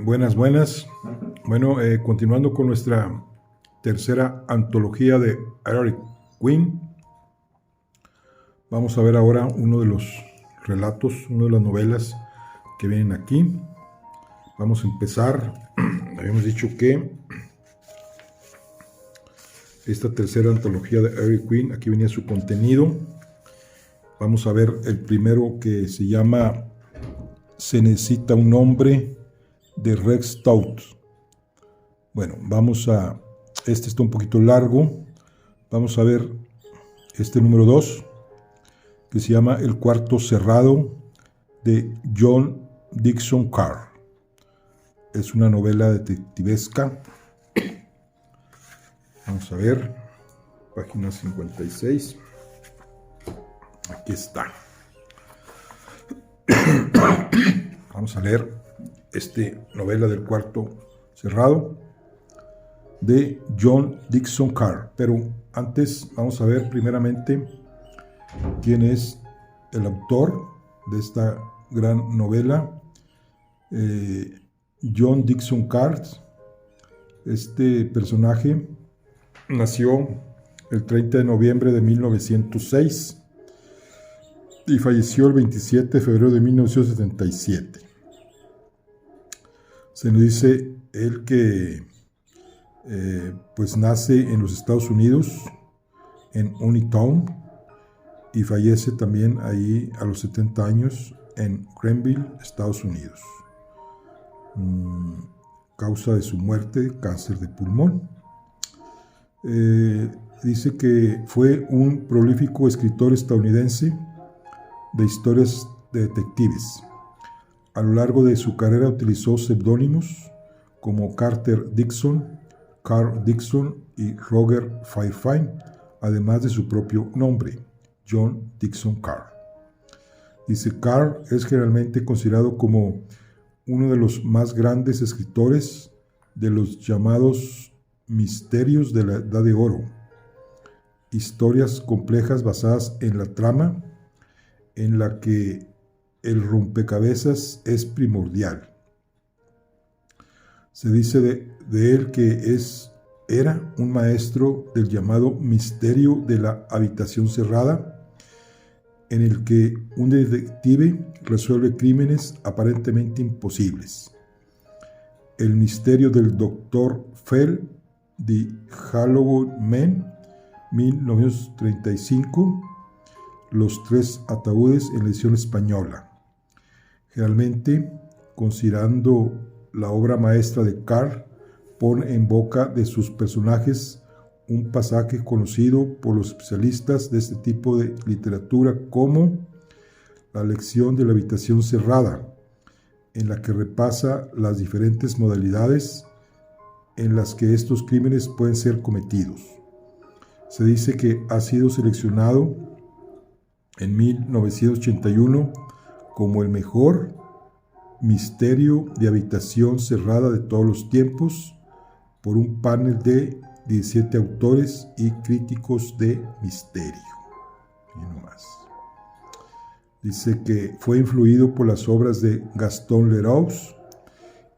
Buenas. Bueno, continuando con nuestra tercera antología de Eric Queen, vamos a ver ahora uno de los relatos, una de las novelas que vienen aquí. Vamos a empezar. Habíamos dicho que esta tercera antología de Eric Queen, aquí venía su contenido. Vamos a ver el primero, que se llama Se necesita un hombre, de Rex Stout. Bueno, este está un poquito largo. Vamos a ver este número 2, que se llama El cuarto cerrado, de John Dickson Carr. Es una novela detectivesca. Vamos a ver, página 56. Aquí está. Vamos a leer novela del cuarto cerrado de John Dickson Carr. Pero antes vamos a ver primeramente quién es el autor de esta gran novela. John Dickson Carr, este personaje nació el 30 de noviembre de 1906 y falleció el 27 de febrero de 1977. Se nos dice él que pues nace en los Estados Unidos, en Uniontown, y fallece también ahí a los 70 años en Greenville, Estados Unidos. Causa de su muerte, cáncer de pulmón. Dice que fue un prolífico escritor estadounidense de historias de detectives. A lo largo de su carrera utilizó seudónimos como Carter Dixon, Carl Dixon y Roger Firefly, además de su propio nombre, John Dickson Carr. Dice, Carr es generalmente considerado como uno de los más grandes escritores de los llamados misterios de la Edad de Oro, historias complejas basadas en la trama en la que el rompecabezas es primordial. Se dice de él que era un maestro del llamado misterio de la habitación cerrada, en el que un detective resuelve crímenes aparentemente imposibles. El misterio del Dr. Fell de Halloween Man, 1935, Los tres ataúdes en la edición española. Generalmente, considerando la obra maestra de Carr, pone en boca de sus personajes un pasaje conocido por los especialistas de este tipo de literatura como la lección de la habitación cerrada, en la que repasa las diferentes modalidades en las que estos crímenes pueden ser cometidos. Se dice que ha sido seleccionado en 1981 como el mejor misterio de habitación cerrada de todos los tiempos por un panel de 17 autores y críticos de misterio. Y no más. Dice que fue influido por las obras de Gaston Leroux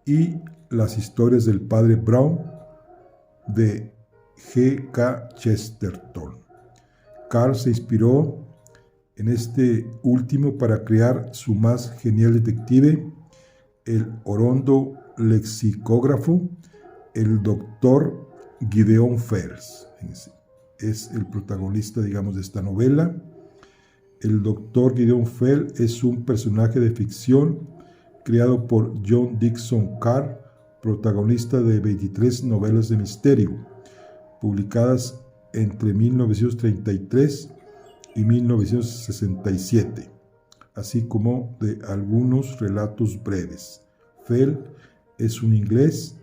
y las historias del padre Brown de G. K. Chesterton. Carr se inspiró en este último para crear su más genial detective, el orondo lexicógrafo, el doctor Gideon Falls. Es el protagonista, digamos, de esta novela. El doctor Gideon Falls es un personaje de ficción creado por John Dickson Carr, protagonista de 23 novelas de misterio, publicadas entre 1933 y 1967, así como de algunos relatos breves. Fell es un inglés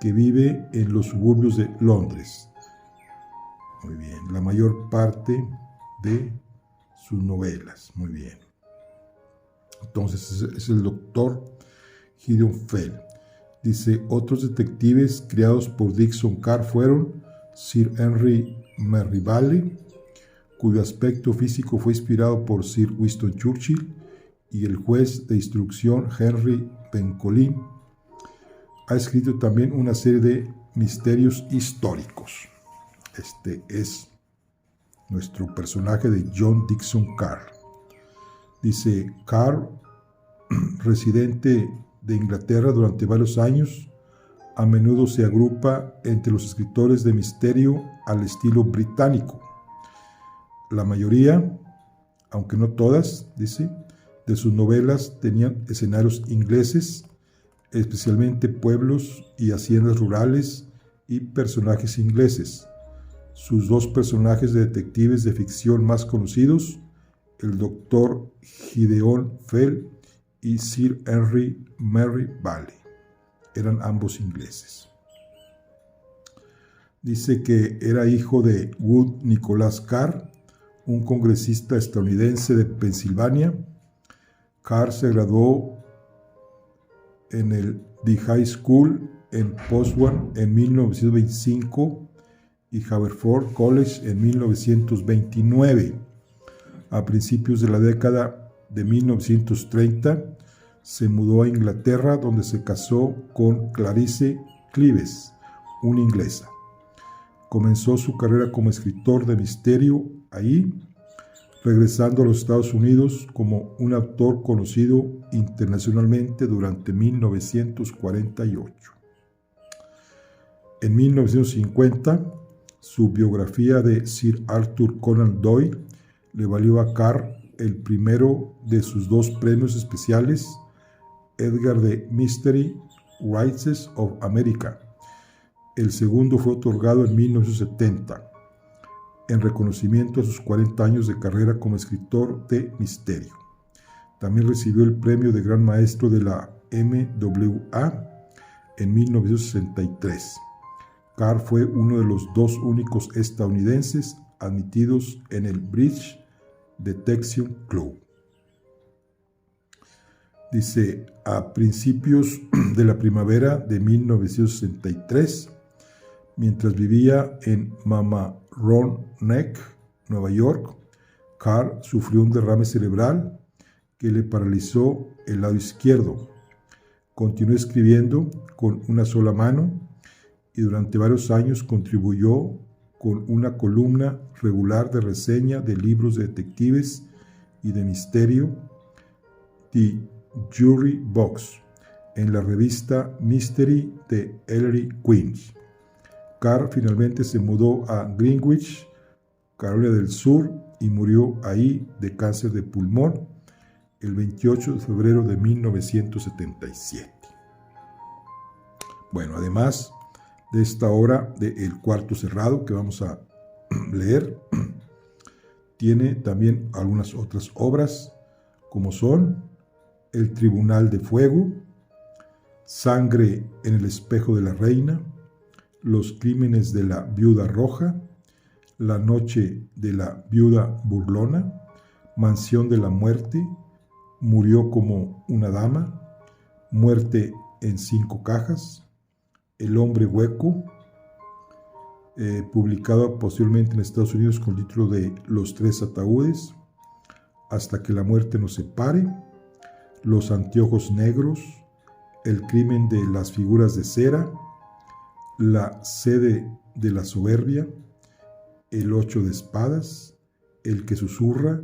que vive en los suburbios de Londres. Muy bien, la mayor parte de sus novelas. Muy bien. Entonces es el doctor Gideon Fell. Dice, otros detectives creados por Dickson Carr fueron Sir Henry Merrivale, cuyo aspecto físico fue inspirado por Sir Winston Churchill, y el juez de instrucción Henry Bencolin. ha escrito también una serie de misterios históricos. Este es nuestro personaje de John Dickson Carr. Dice: Carr, residente de Inglaterra durante varios años, a menudo se agrupa entre los escritores de misterio al estilo británico. La mayoría, aunque no todas, dice, de sus novelas tenían escenarios ingleses, especialmente pueblos y haciendas rurales y personajes ingleses. Sus dos personajes de detectives de ficción más conocidos, el Dr. Gideon Fell y Sir Henry Merrivale, eran ambos ingleses. Dice que era hijo de Wood Nicholas Carr, un congresista estadounidense de Pensilvania. Carr se graduó en el The High School en Potsdam en 1925 y Haverford College en 1929. A principios de la década de 1930 se mudó a Inglaterra, donde se casó con Clarice Clives, una inglesa. Comenzó su carrera como escritor de misterio ahí, regresando a los Estados Unidos como un autor conocido internacionalmente durante 1948. En 1950, su biografía de Sir Arthur Conan Doyle le valió a Carr el primero de sus dos premios especiales, Edgar de Mystery Writers of America. El segundo fue otorgado en 1970, en reconocimiento a sus 40 años de carrera como escritor de misterio. También recibió el premio de Gran Maestro de la MWA en 1963. Carr fue uno de los dos únicos estadounidenses admitidos en el British Detection Club. Dice: a principios de la primavera de 1963, mientras vivía en Mamaroneck, Nueva York, Carr sufrió un derrame cerebral que le paralizó el lado izquierdo. Continuó escribiendo con una sola mano y durante varios años contribuyó con una columna regular de reseña de libros de detectives y de misterio, The Jury Box, en la revista Mystery de Ellery Queens. Carr finalmente se mudó a Greenwich, Carolina del Sur, y murió ahí de cáncer de pulmón el 28 de febrero de 1977. Bueno, además de esta obra de El Cuarto Cerrado que vamos a leer, tiene también algunas otras obras, como son El Tribunal de Fuego, Sangre en el Espejo de la Reina, Los Crímenes de la Viuda Roja, La Noche de la Viuda Burlona, Mansión de la Muerte, Murió como una dama, Muerte en 5 cajas, El Hombre Hueco, publicado posiblemente en Estados Unidos con el título de Los Tres Ataúdes, Hasta que la muerte nos separe, Los Anteojos Negros, El crimen de las figuras de cera, La sede de la soberbia, El 8 de espadas, El que susurra,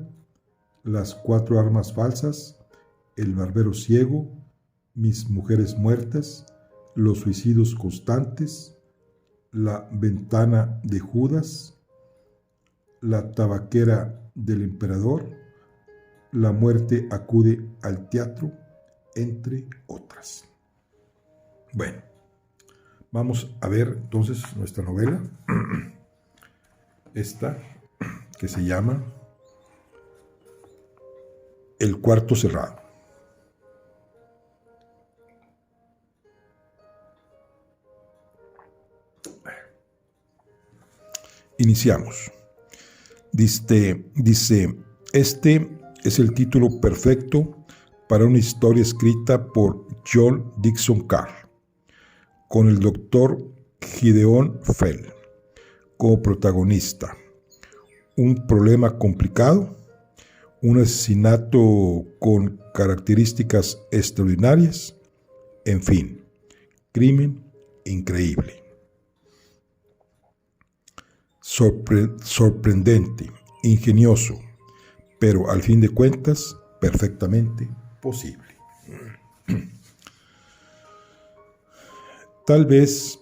Las 4 armas falsas, El barbero ciego, Mis mujeres muertas, Los suicidios constantes, La ventana de Judas, La tabaquera del emperador, La muerte acude al teatro, entre otras. Bueno, vamos a ver entonces nuestra novela, esta que se llama El Cuarto Cerrado. Iniciamos. Dice, este es el título perfecto para una historia escrita por John Dickson Carr, con el Dr. Gideon Fell como protagonista. Un problema complicado, un asesinato con características extraordinarias, en fin, crimen increíble. Sorprendente, ingenioso, pero al fin de cuentas perfectamente posible. Tal vez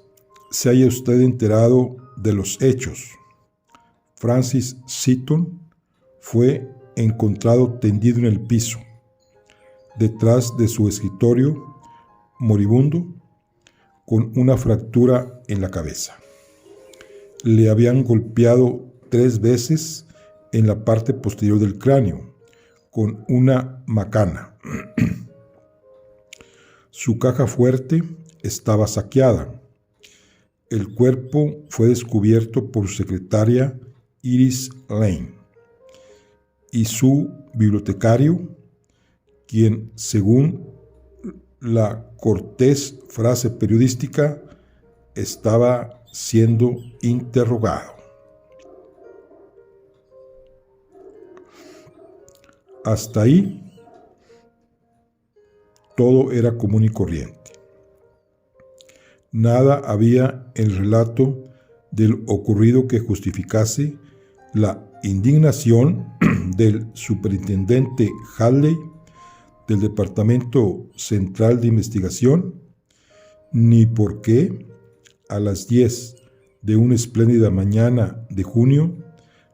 se haya usted enterado de los hechos. Francis Seaton fue encontrado tendido en el piso, detrás de su escritorio, moribundo, con una fractura en la cabeza. Le habían golpeado 3 veces en la parte posterior del cráneo, con una macana. Su caja fuerte estaba saqueada. El cuerpo fue descubierto por su secretaria Iris Lane y su bibliotecario, quien, según la cortés frase periodística, estaba siendo interrogado. Hasta ahí, todo era común y corriente. Nada había en el relato del ocurrido que justificase la indignación del superintendente Hadley del Departamento Central de Investigación, ni por qué a las 10 de una espléndida mañana de junio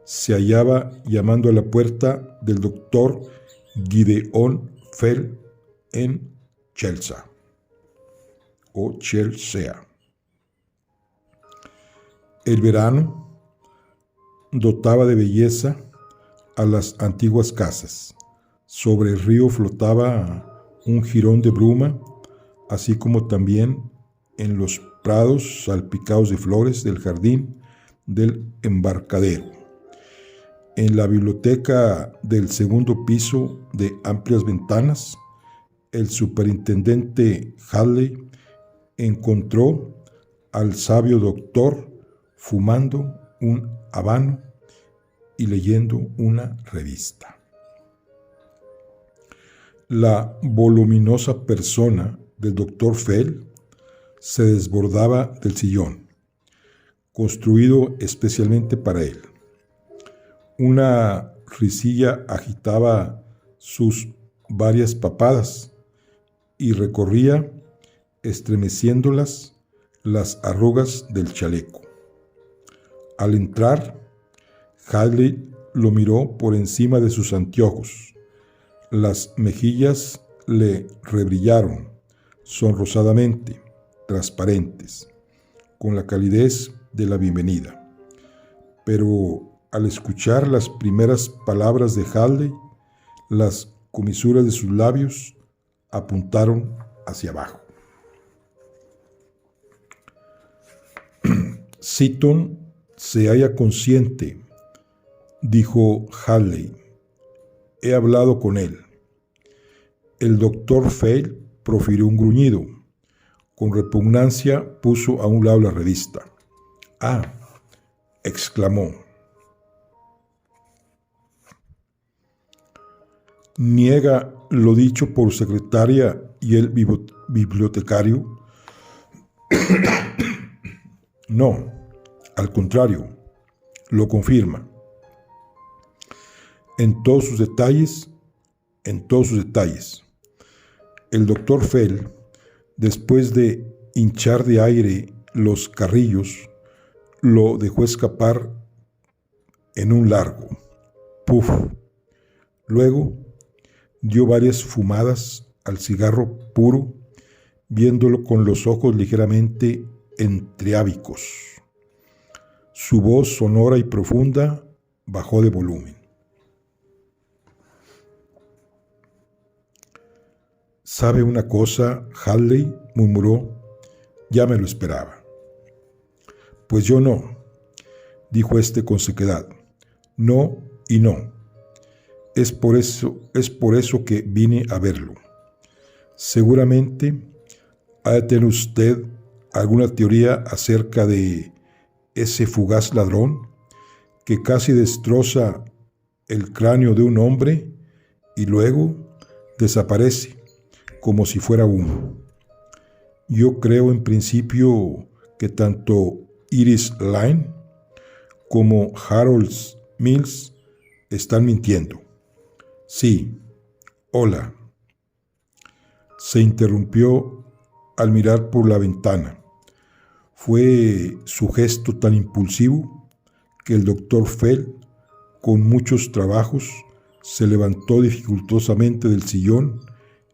se hallaba llamando a la puerta del doctor Gideon Fell en Chelsea. El verano dotaba de belleza a las antiguas casas. Sobre el río flotaba un jirón de bruma, así como también en los prados salpicados de flores del jardín del embarcadero. En la biblioteca del segundo piso, de amplias ventanas, el superintendente Hadley encontró al sabio doctor fumando un habano y leyendo una revista. La voluminosa persona del doctor Fell se desbordaba del sillón, construido especialmente para él. Una risilla agitaba sus varias papadas y recorría, estremeciéndolas, las arrugas del chaleco. Al entrar, Hadley lo miró por encima de sus anteojos. Las mejillas le rebrillaron sonrosadamente, transparentes, con la calidez de la bienvenida. Pero al escuchar las primeras palabras de Hadley, las comisuras de sus labios apuntaron hacia abajo. Seaton se halla consciente, dijo Hadley. He hablado con él. El doctor Fell profirió un gruñido. Con repugnancia puso a un lado la revista. ¡Ah!, exclamó. ¿Niega lo dicho por su secretaria y el bibliotecario? No, al contrario, lo confirma. En todos sus detalles. El doctor Fell, después de hinchar de aire los carrillos, lo dejó escapar en un largo puff. Luego dio varias fumadas al cigarro puro, viéndolo con los ojos ligeramente entreábicos. Su voz sonora y profunda bajó de volumen. ¿Sabe una cosa, Hadley?, murmuró. Ya me lo esperaba. Pues yo no, dijo este con sequedad. No y no. Es por eso que vine a verlo. Seguramente ha de tener usted alguna teoría acerca de ese fugaz ladrón que casi destroza el cráneo de un hombre y luego desaparece como si fuera humo. Yo creo en principio que tanto Iris Lane como Harold Mills están mintiendo. Sí, hola. Se interrumpió al mirar por la ventana. Fue su gesto tan impulsivo que el doctor Fell, con muchos trabajos, se levantó dificultosamente del sillón,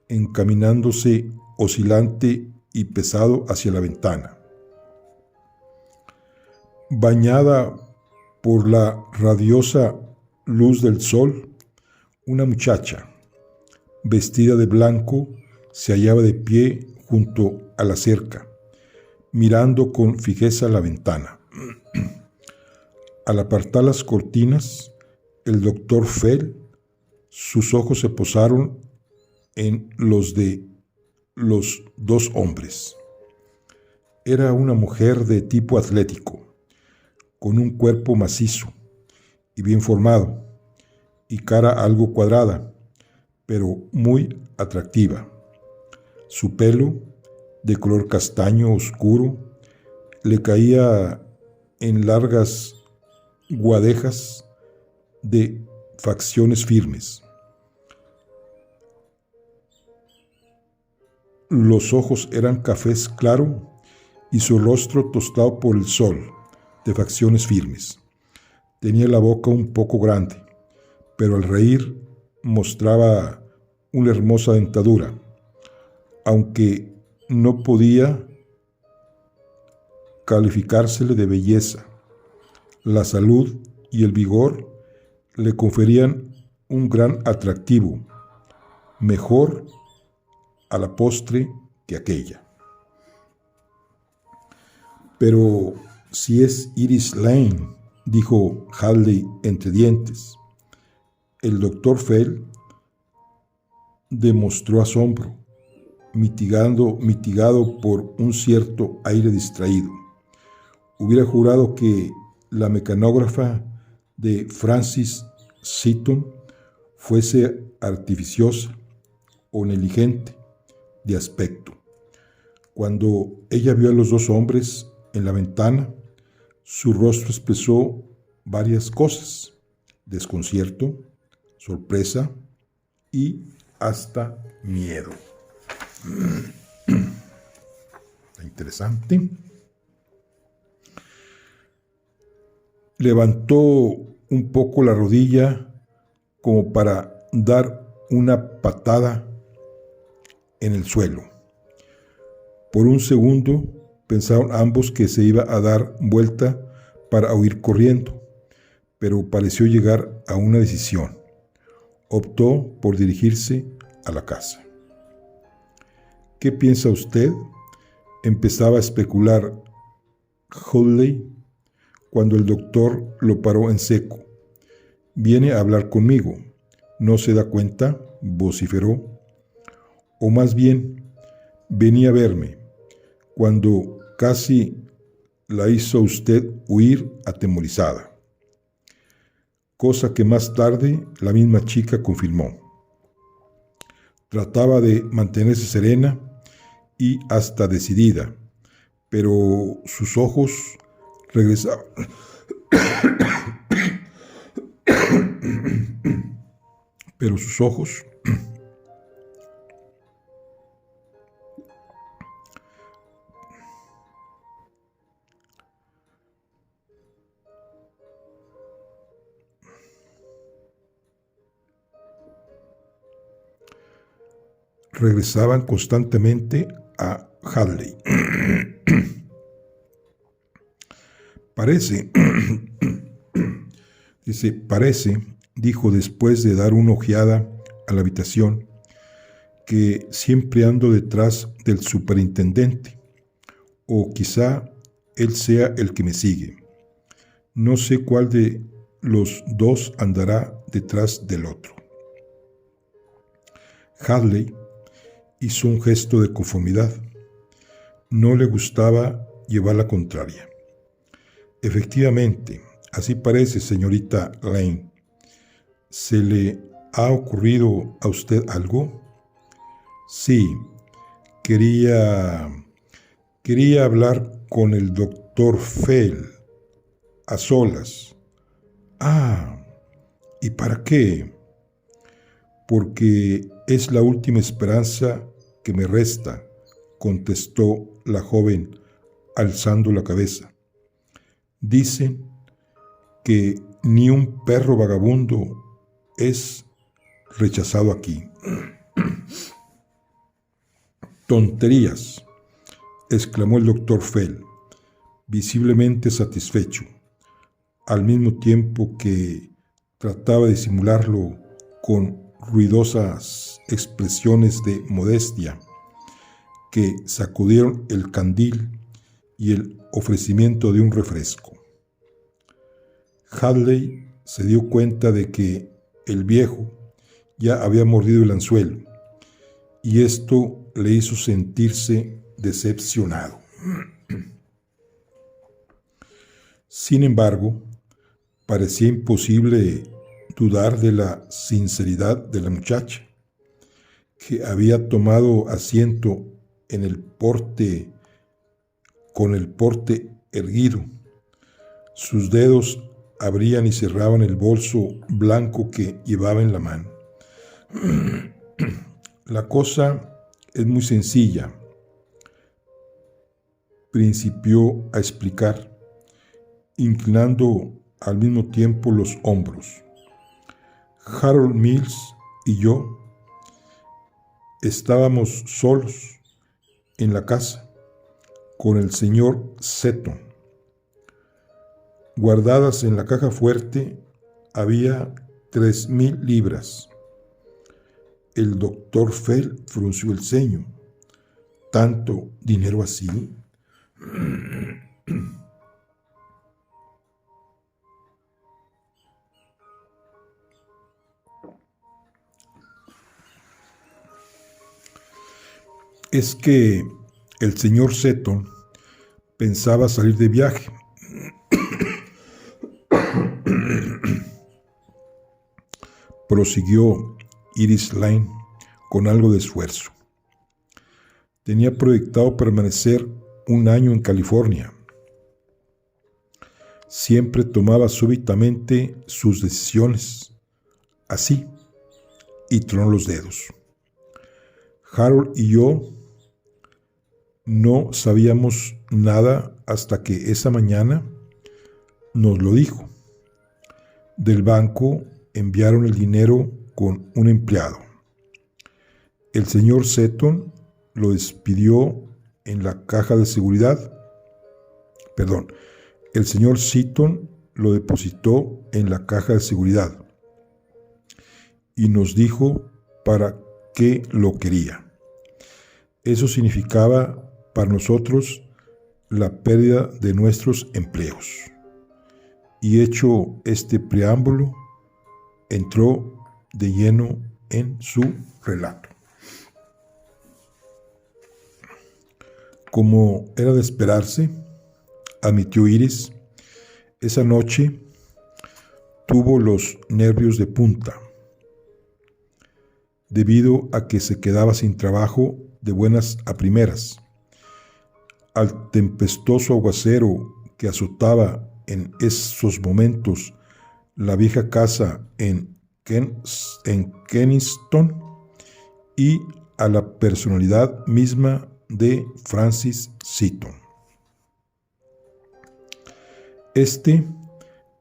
encaminándose oscilante y pesado hacia la ventana. Bañada por la radiosa luz del sol, una muchacha, vestida de blanco, se hallaba de pie junto a la cerca, mirando con fijeza la ventana. Al apartar las cortinas, el doctor Fell, sus ojos se posaron en los de los dos hombres. Era una mujer de tipo atlético, con un cuerpo macizo y bien formado, y cara algo cuadrada, pero muy atractiva. Su pelo, de color castaño oscuro, le caía en largas guadejas de facciones firmes. Los ojos eran cafés claro y su rostro tostado por el sol, de facciones firmes. Tenía la boca un poco grande, pero al reír mostraba una hermosa dentadura, aunque no podía calificársele de belleza. La salud y el vigor le conferían un gran atractivo, mejor a la postre que aquella. Pero si es Iris Lane, dijo Hadley entre dientes. El doctor Fell demostró asombro, mitigado por un cierto aire distraído. Hubiera jurado que la mecanógrafa de Francis Seaton fuese artificiosa o negligente de aspecto. Cuando ella vio a los dos hombres en la ventana, su rostro expresó varias cosas: desconcierto, sorpresa y hasta miedo. Interesante. Levantó un poco la rodilla como para dar una patada en el suelo. Por un segundo pensaron ambos que se iba a dar vuelta para huir corriendo, pero pareció llegar a una decisión. Optó por dirigirse a la casa. ¿Qué piensa usted?, empezaba a especular Hadley cuando el doctor lo paró en seco. Viene a hablar conmigo. ¿No se da cuenta?, vociferó. O más bien, venía a verme, cuando casi la hizo usted huir atemorizada. Cosa que más tarde la misma chica confirmó. Trataba de mantenerse serena y hasta decidida, pero sus ojos regresaban. Pero sus ojos regresaban constantemente a Hadley. Parece, dijo después de dar una ojeada a la habitación, que siempre ando detrás del superintendente, o quizá él sea el que me sigue. No sé cuál de los dos andará detrás del otro. Hadley hizo un gesto de conformidad. No le gustaba llevar la contraria. Efectivamente, así parece, señorita Lane. ¿Se le ha ocurrido a usted algo? Sí, quería Quería hablar con el doctor Fell, a solas. Ah, ¿y para qué? Porque es la última esperanza que me resta, contestó la joven, alzando la cabeza. Dicen que ni un perro vagabundo es rechazado aquí. Tonterías, exclamó el doctor Fell, visiblemente satisfecho, al mismo tiempo que trataba de disimularlo con ruidosas expresiones de modestia que sacudieron el candil y el ofrecimiento de un refresco. Hadley se dio cuenta de que el viejo ya había mordido el anzuelo, y esto le hizo sentirse decepcionado. Sin embargo, parecía imposible dudar de la sinceridad de la muchacha, que había tomado asiento en el porte con el porte erguido. Sus dedos abrían y cerraban el bolso blanco que llevaba en la mano. La cosa es muy sencilla, principió a explicar, inclinando al mismo tiempo los hombros. Harold Mills y yo estábamos solos en la casa con el señor Seton. Guardadas en la caja fuerte había 3,000 libras. El doctor Fell frunció el ceño. ¿Tanto dinero así? Es que el señor Seton pensaba salir de viaje. Prosiguió Iris Lane con algo de esfuerzo. Tenía proyectado permanecer 1 año en California. Siempre tomaba súbitamente sus decisiones, así, y tronó los dedos. Harold y yo no sabíamos nada hasta que esa mañana nos lo dijo. Del banco enviaron el dinero con un empleado. El señor Seton lo despidió en la caja de seguridad. El señor Seton lo depositó en la caja de seguridad y nos dijo para qué lo quería. Eso significaba para nosotros la pérdida de nuestros empleos. Y hecho este preámbulo, entró de lleno en su relato. Como era de esperarse, admitió Iris, esa noche tuvo los nervios de punta, debido a que se quedaba sin trabajo de buenas a primeras. Al tempestuoso aguacero que azotaba en esos momentos la vieja casa en Kensington y a la personalidad misma de Francis Seton. Este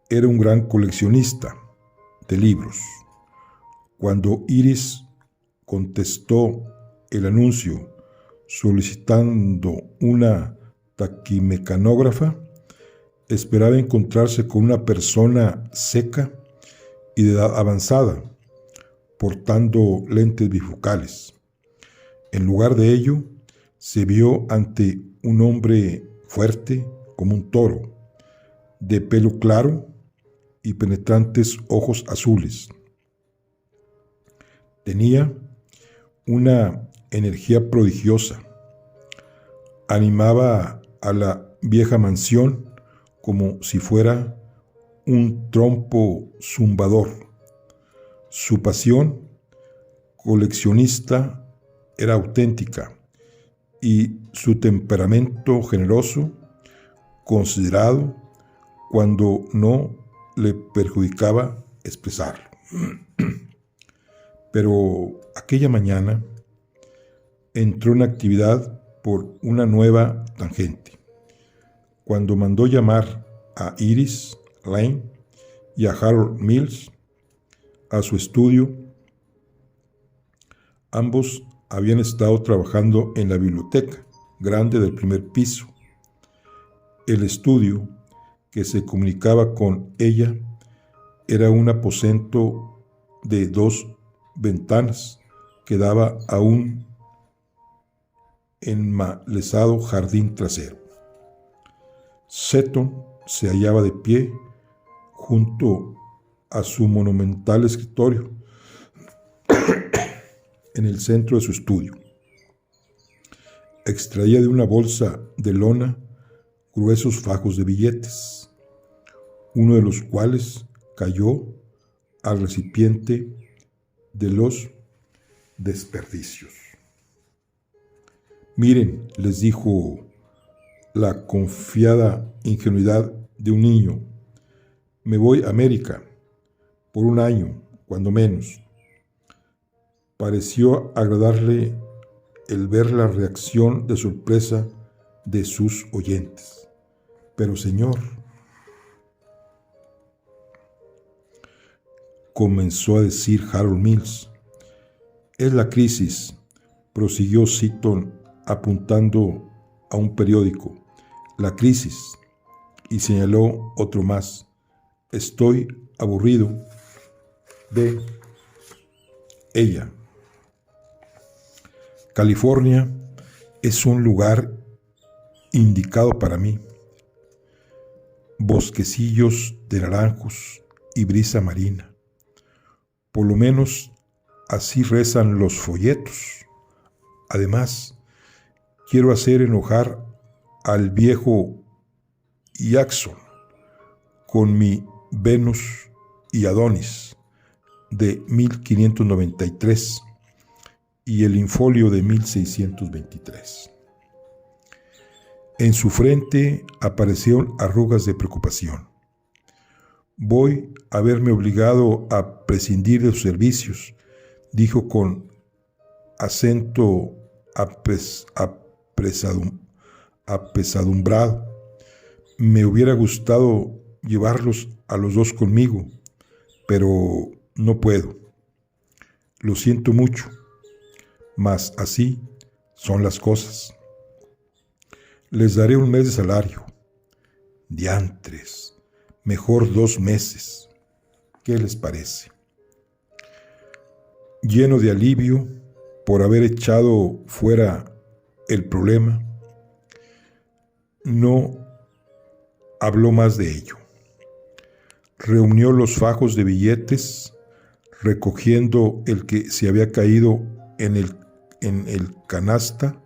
era un gran coleccionista de libros. Cuando Iris contestó el anuncio solicitando una taquimecanógrafa, esperaba encontrarse con una persona seca y de edad avanzada, portando lentes bifocales. En lugar de ello, se vio ante un hombre fuerte como un toro, de pelo claro y penetrantes ojos azules. Tenía una energía prodigiosa. Animaba a la vieja mansión como si fuera un trompo zumbador. Su pasión coleccionista era auténtica y su temperamento generoso, considerado, cuando no le perjudicaba expresarlo. Pero aquella mañana entró en actividad por una nueva tangente. Cuando mandó llamar a Iris Lane y a Harold Mills a su estudio, ambos habían estado trabajando en la biblioteca grande del primer piso. El estudio, que se comunicaba con ella, era un aposento de 2 ventanas que daba a un enmalezado jardín trasero. Seton se hallaba de pie junto a su monumental escritorio en el centro de su estudio. Extraía de una bolsa de lona gruesos fajos de billetes, uno de los cuales cayó al recipiente de los desperdicios. Miren, les dijo la confiada ingenuidad de un niño, me voy a América por un año, cuando menos. Pareció agradarle el ver la reacción de sorpresa de sus oyentes. Pero señor, comenzó a decir Harold Mills, es la crisis, prosiguió Seton apuntando a un periódico, la crisis, y señaló otro más, estoy aburrido de ella. California es un lugar indicado para mí. Bosquecillos de naranjos y brisa marina. Por lo menos así rezan los folletos. Además, quiero hacer enojar al viejo Jackson con mi Venus y Adonis de 1593 y el infolio de 1623. En su frente aparecieron arrugas de preocupación. Voy a verme obligado a prescindir de sus servicios, dijo con acento apesadumbrado. Me hubiera gustado llevarlos a los dos conmigo, pero no puedo. Lo siento mucho, mas así son las cosas. Les daré un mes de salario. Diantres, mejor 2 meses. ¿Qué les parece? Lleno de alivio por haber echado fuera el problema, no habló más de ello. Reunió los fajos de billetes, recogiendo el que se había caído en el canasta.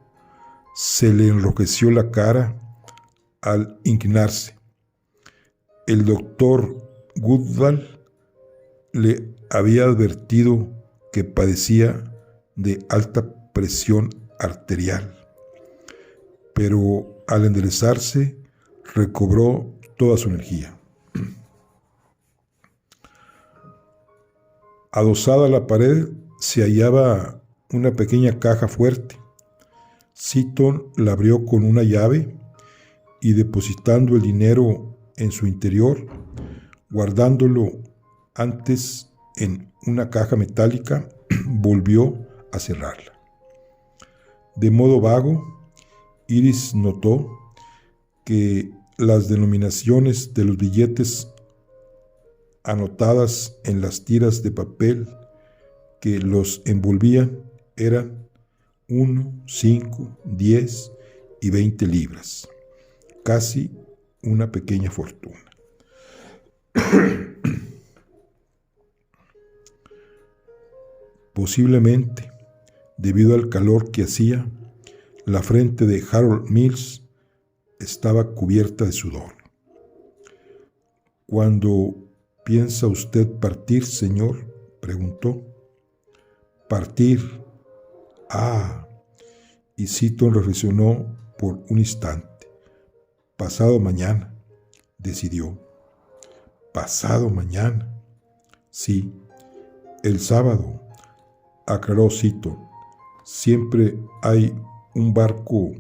Se le enrojeció la cara al inclinarse. El doctor Goodall le había advertido que padecía de alta presión arterial, pero al enderezarse recobró toda su energía. Adosada a la pared se hallaba una pequeña caja fuerte. Seton la abrió con una llave y, depositando el dinero en su interior, guardándolo antes en una caja metálica, volvió a cerrarla. De modo vago, Iris notó que las denominaciones de los billetes anotadas en las tiras de papel que los envolvían eran 1, 5, 10 y 20 libras, casi una pequeña fortuna. Posiblemente, debido al calor que hacía, la frente de Harold Mills estaba cubierta de sudor. ¿Cuándo piensa usted partir, señor?, preguntó. Partir. Ah, y Seaton reflexionó por un instante. Pasado mañana, decidió. Pasado mañana. Sí, el sábado, aclaró Seaton. Siempre hay un barco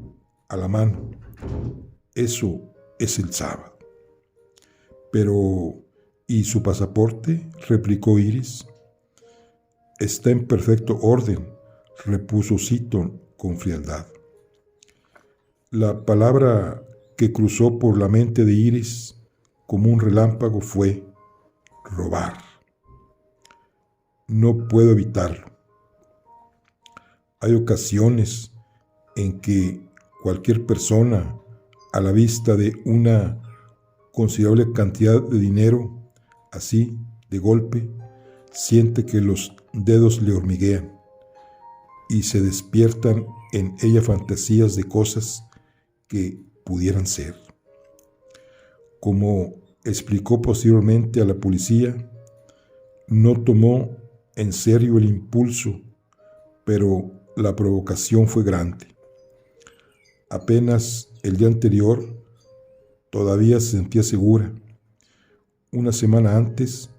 a la mano. Eso es el sábado. Pero, ¿y su pasaporte?, replicó Iris. Está en perfecto orden, repuso Seaton con frialdad. La palabra que cruzó por la mente de Iris como un relámpago fue robar. No puedo evitarlo. Hay ocasiones en que cualquier persona, a la vista de una considerable cantidad de dinero, así, de golpe, siente que los dedos le hormiguean y se despiertan en ella fantasías de cosas que pudieran ser. Como explicó posteriormente a la policía, no tomó en serio el impulso, pero la provocación fue grande. Apenas el día anterior todavía se sentía segura. Una semana antes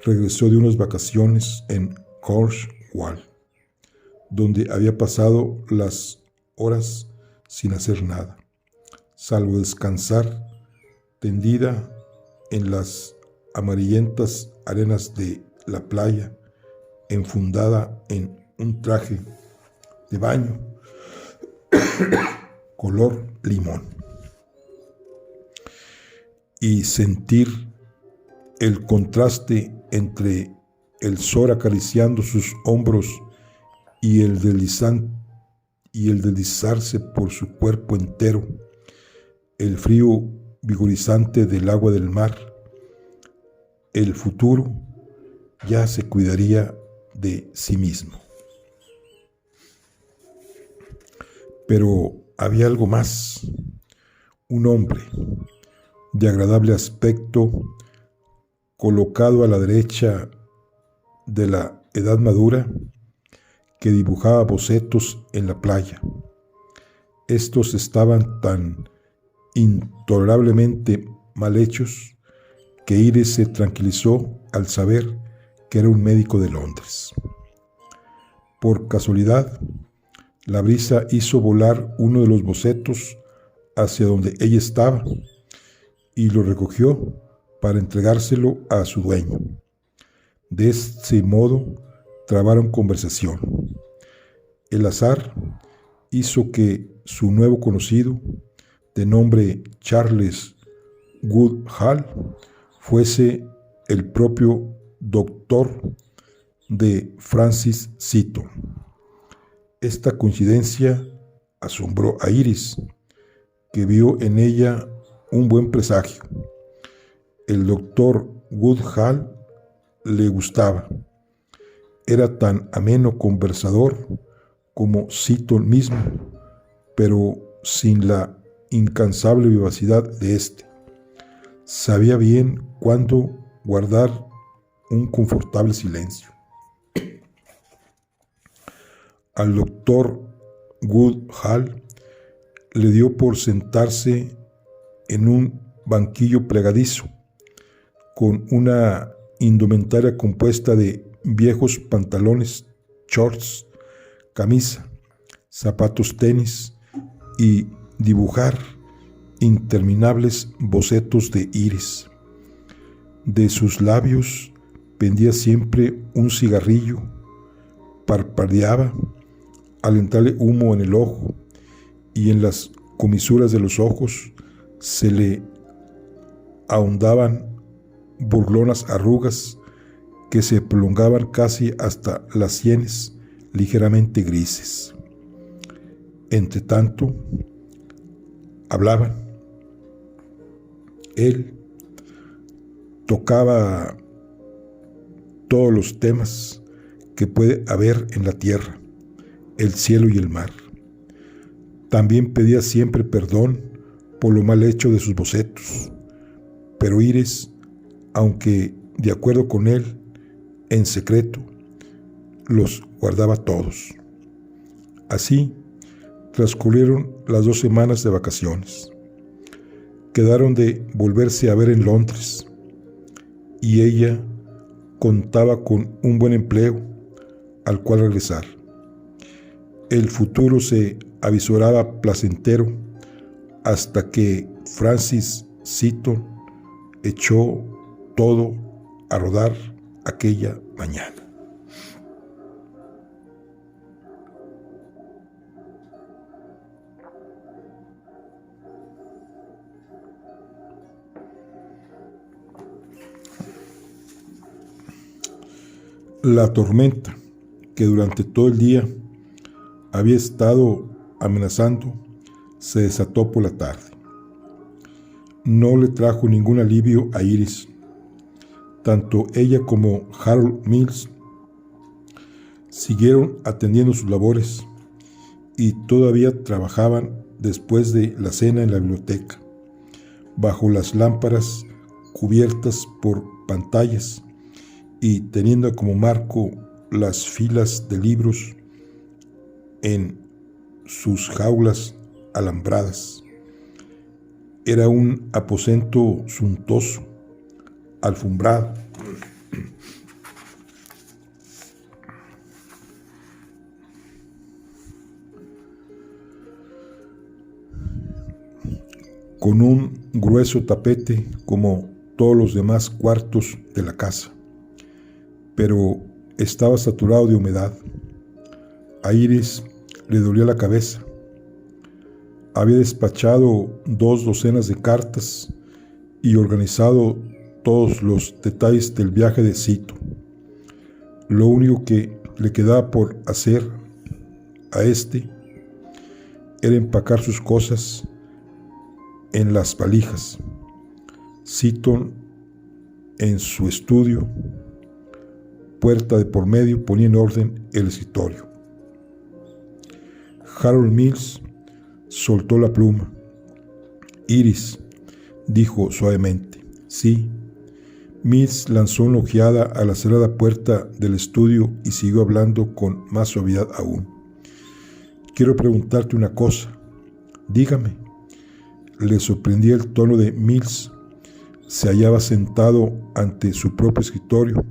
regresó de unas vacaciones en Cornwall, donde había pasado las horas sin hacer nada, salvo descansar tendida en las amarillentas arenas de la playa, enfundada en un traje de baño color limón, y sentir el contraste entre el sol acariciando sus hombros y el deslizarse por su cuerpo entero, el frío vigorizante del agua del mar. El futuro ya se cuidaría de sí mismo. Pero había algo más. Un hombre de agradable aspecto, colocado a la derecha de la edad madura, que dibujaba bocetos en la playa. Estos estaban tan intolerablemente mal hechos que Iris se tranquilizó al saber que era un médico de Londres. Por casualidad, la brisa hizo volar uno de los bocetos hacia donde ella estaba y lo recogió para entregárselo a su dueño. De ese modo trabaron conversación. El azar hizo que su nuevo conocido, de nombre Charles Goodhall, fuese el propio doctor de Francis Seaton. Esta coincidencia asombró a Iris, que vio en ella un buen presagio. El doctor Goodhall le gustaba. Era tan ameno conversador como Seaton mismo, pero sin la incansable vivacidad de éste. Sabía bien cuándo guardar un confortable silencio. Al doctor Goodhall le dio por sentarse en un banquillo plegadizo, con una indumentaria compuesta de viejos pantalones, shorts, camisa, zapatos tenis, y dibujar interminables bocetos de Iris. De sus labios pendía siempre un cigarrillo, parpadeaba al entrarle humo en el ojo, y en las comisuras de los ojos se le ahondaban burlonas arrugas que se prolongaban casi hasta las sienes, ligeramente grises. Entre tanto, hablaban. Él tocaba todos los temas que puede haber en la tierra, el cielo y el mar. También pedía siempre perdón por lo mal hecho de sus bocetos, pero Iris, aunque de acuerdo con él, en secreto, los guardaba todos. Así, Transcurrieron las 2 semanas de vacaciones. Quedaron de volverse a ver en Londres, y ella contaba con un buen empleo al cual regresar. El futuro se avisoraba placentero hasta que Francis Seaton echó todo a rodar aquella mañana. La tormenta, que durante todo el día había estado amenazando, se desató por la tarde. No le trajo ningún alivio a Iris. Tanto ella como Harold Mills siguieron atendiendo sus labores y todavía trabajaban después de la cena en la biblioteca, bajo las lámparas cubiertas por pantallas y teniendo como marco las filas de libros en sus jaulas alambradas. Era un aposento suntuoso, alfombrado, con un grueso tapete como todos los demás cuartos de la casa, pero estaba saturado de humedad. A Iris le dolía la cabeza. Había despachado 2 docenas de cartas y organizado todos los detalles del viaje de Seaton. Lo único que le quedaba por hacer a era empacar sus cosas en las valijas. Seaton, en su estudio, puerta de por medio, ponía en orden el escritorio. Harold Mills soltó la pluma. Iris, dijo suavemente. Sí. Mills lanzó una ojeada a la cerrada puerta del estudio y siguió hablando con más suavidad aún. Quiero preguntarte una cosa. Dígame. Le sorprendía el tono de Mills. Se hallaba sentado ante su propio escritorio,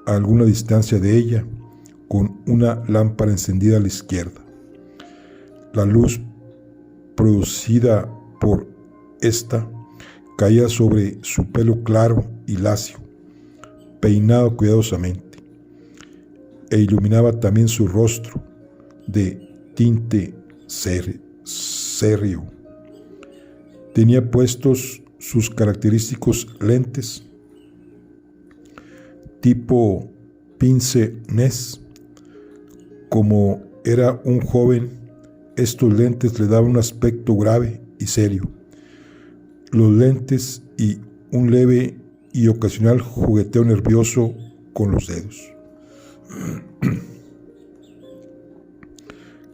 a alguna distancia de ella, con una lámpara encendida a la izquierda. La luz producida por esta caía sobre su pelo claro y lacio, peinado cuidadosamente, e iluminaba también su rostro de tinte serio. Tenía puestos sus característicos lentes tipo pince-nez. Como era un joven, estos lentes le daban un aspecto grave y serio. Los lentes y un leve y ocasional jugueteo nervioso con los dedos.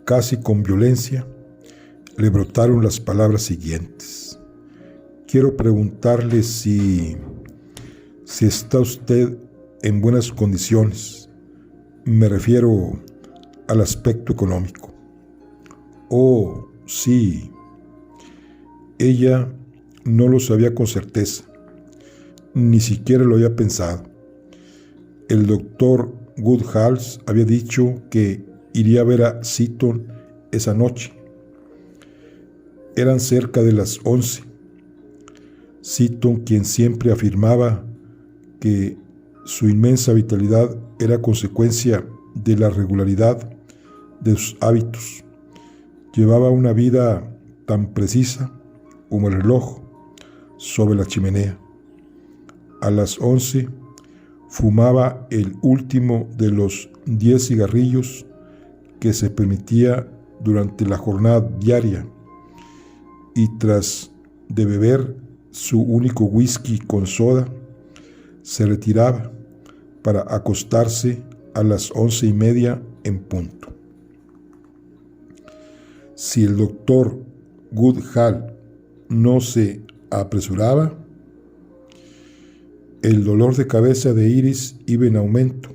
Casi con violencia le brotaron las palabras siguientes. Quiero preguntarle si está usted en buenas condiciones. Me refiero al aspecto económico. Oh, sí. Ella no lo sabía con certeza, ni siquiera lo había pensado. El doctor Woodhouse había dicho que iría a ver a Seaton esa noche. Eran cerca de las 11. Seaton, quien siempre afirmaba que su inmensa vitalidad era consecuencia de la regularidad de sus hábitos, llevaba una vida tan precisa como el reloj sobre la chimenea. A las 11 fumaba el último de los 10 cigarrillos que se permitía durante la jornada diaria, y tras de beber su único whisky con soda, se retiraba para acostarse a las 11:30 en punto. Si el doctor Woodhull no se apresuraba, el dolor de cabeza de Iris iba en aumento.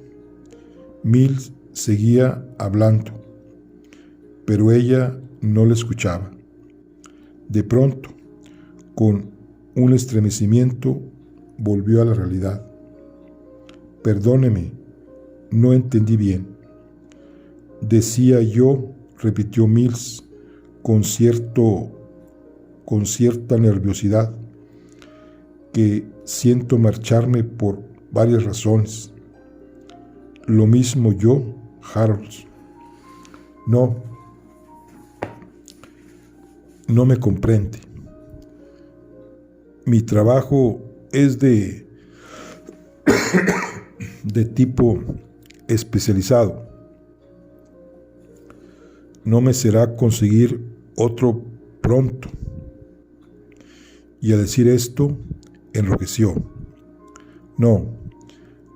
Mills seguía hablando, pero ella no le escuchaba. De pronto, con un estremecimiento, volvió a la realidad. Perdóneme, no entendí bien. Decía yo, repitió Mills con cierta nerviosidad, que siento marcharme por varias razones. Lo mismo yo, Harold. No me comprende. Mi trabajo es de tipo especializado. No me será conseguir otro pronto. Y al decir esto, enrojeció. No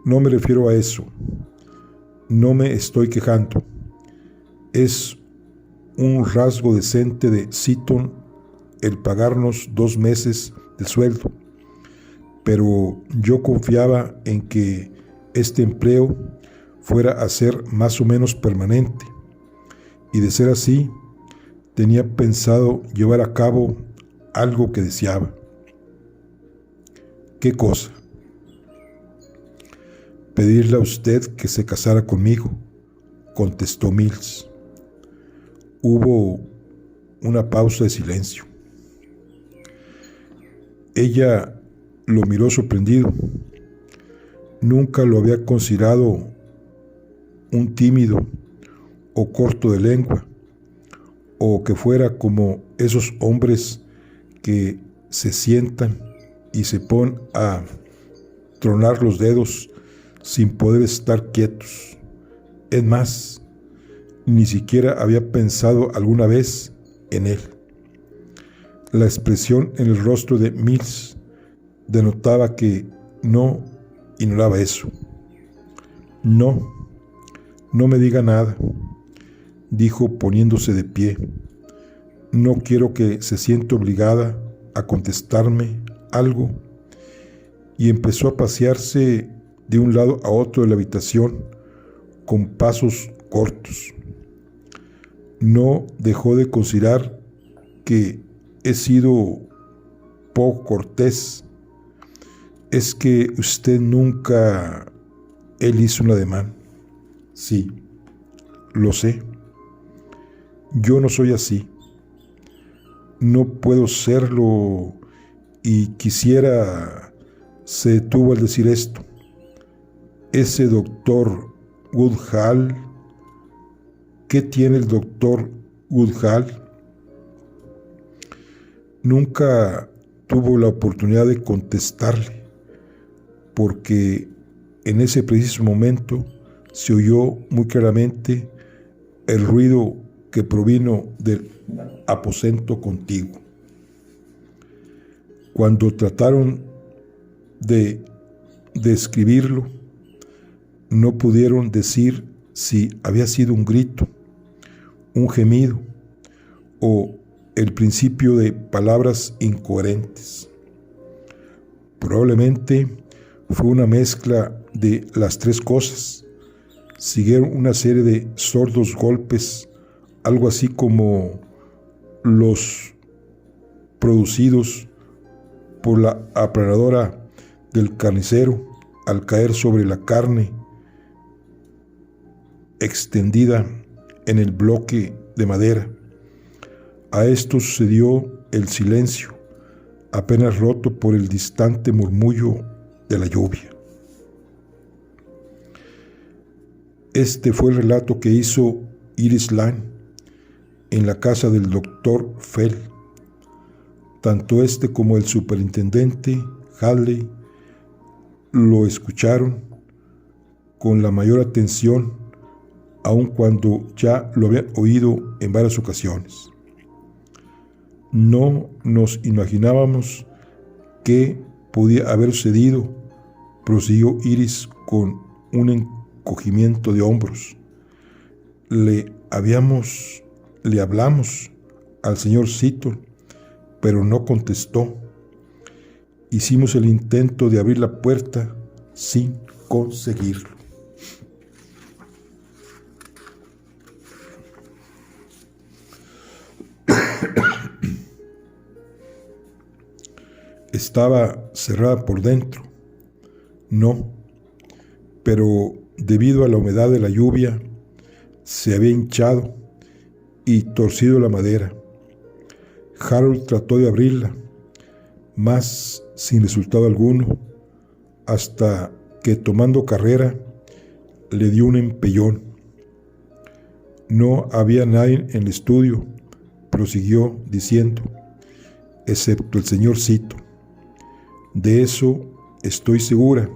me refiero a eso. No me estoy quejando. Es un rasgo decente de Seaton el pagarnos 2 meses de sueldo, pero yo confiaba en que este empleo fuera a ser más o menos permanente, y de ser así, tenía pensado llevar a cabo algo que deseaba. ¿Qué cosa? Pedirle a usted que se casara conmigo, contestó Mills. Hubo una pausa de silencio. Ella lo miró sorprendido. Nunca lo había considerado un tímido o corto de lengua, o que fuera como esos hombres que se sientan y se ponen a tronar los dedos sin poder estar quietos. Es más, ni siquiera había pensado alguna vez en él. La expresión en el rostro de Mills denotaba que no ignoraba eso. No me diga nada, dijo poniéndose de pie. No quiero que se sienta obligada a contestarme algo. Y empezó a pasearse de un lado a otro de la habitación con pasos cortos. No dejó de considerar que he sido poco cortés. Es que usted nunca... Él hizo un ademán. Sí, lo sé. Yo no soy así. No puedo serlo y quisiera... Se detuvo al decir esto. Ese doctor Woodhull... ¿Qué tiene el doctor Woodhull? Nunca tuvo la oportunidad de contestarle, porque en ese preciso momento se oyó muy claramente el ruido que provino del aposento contiguo. Cuando trataron de describirlo, no pudieron decir si había sido un grito, un gemido o el principio de palabras incoherentes. Probablemente fue una mezcla de las 3 cosas. Siguieron una serie de sordos golpes, algo así como los producidos por la aplanadora del carnicero al caer sobre la carne extendida en el bloque de madera. A esto sucedió el silencio, apenas roto por el distante murmullo de la lluvia. Este fue el relato que hizo Iris Lane en la casa del doctor Fell. Tanto este como el superintendente Hadley lo escucharon con la mayor atención, aun cuando ya lo habían oído en varias ocasiones. No nos imaginábamos qué podía haber sucedido, prosiguió Iris con un encogimiento de hombros. Le hablamos al señor Seaton, pero no contestó. Hicimos el intento de abrir la puerta sin conseguirlo. estaba cerrada por dentro. No, pero debido a la humedad de la lluvia, se había hinchado y torcido la madera. Harold trató de abrirla, mas sin resultado alguno, hasta que tomando carrera, le dio un empellón. No había nadie en el estudio, prosiguió diciendo, excepto el señor Cito. De eso estoy segura,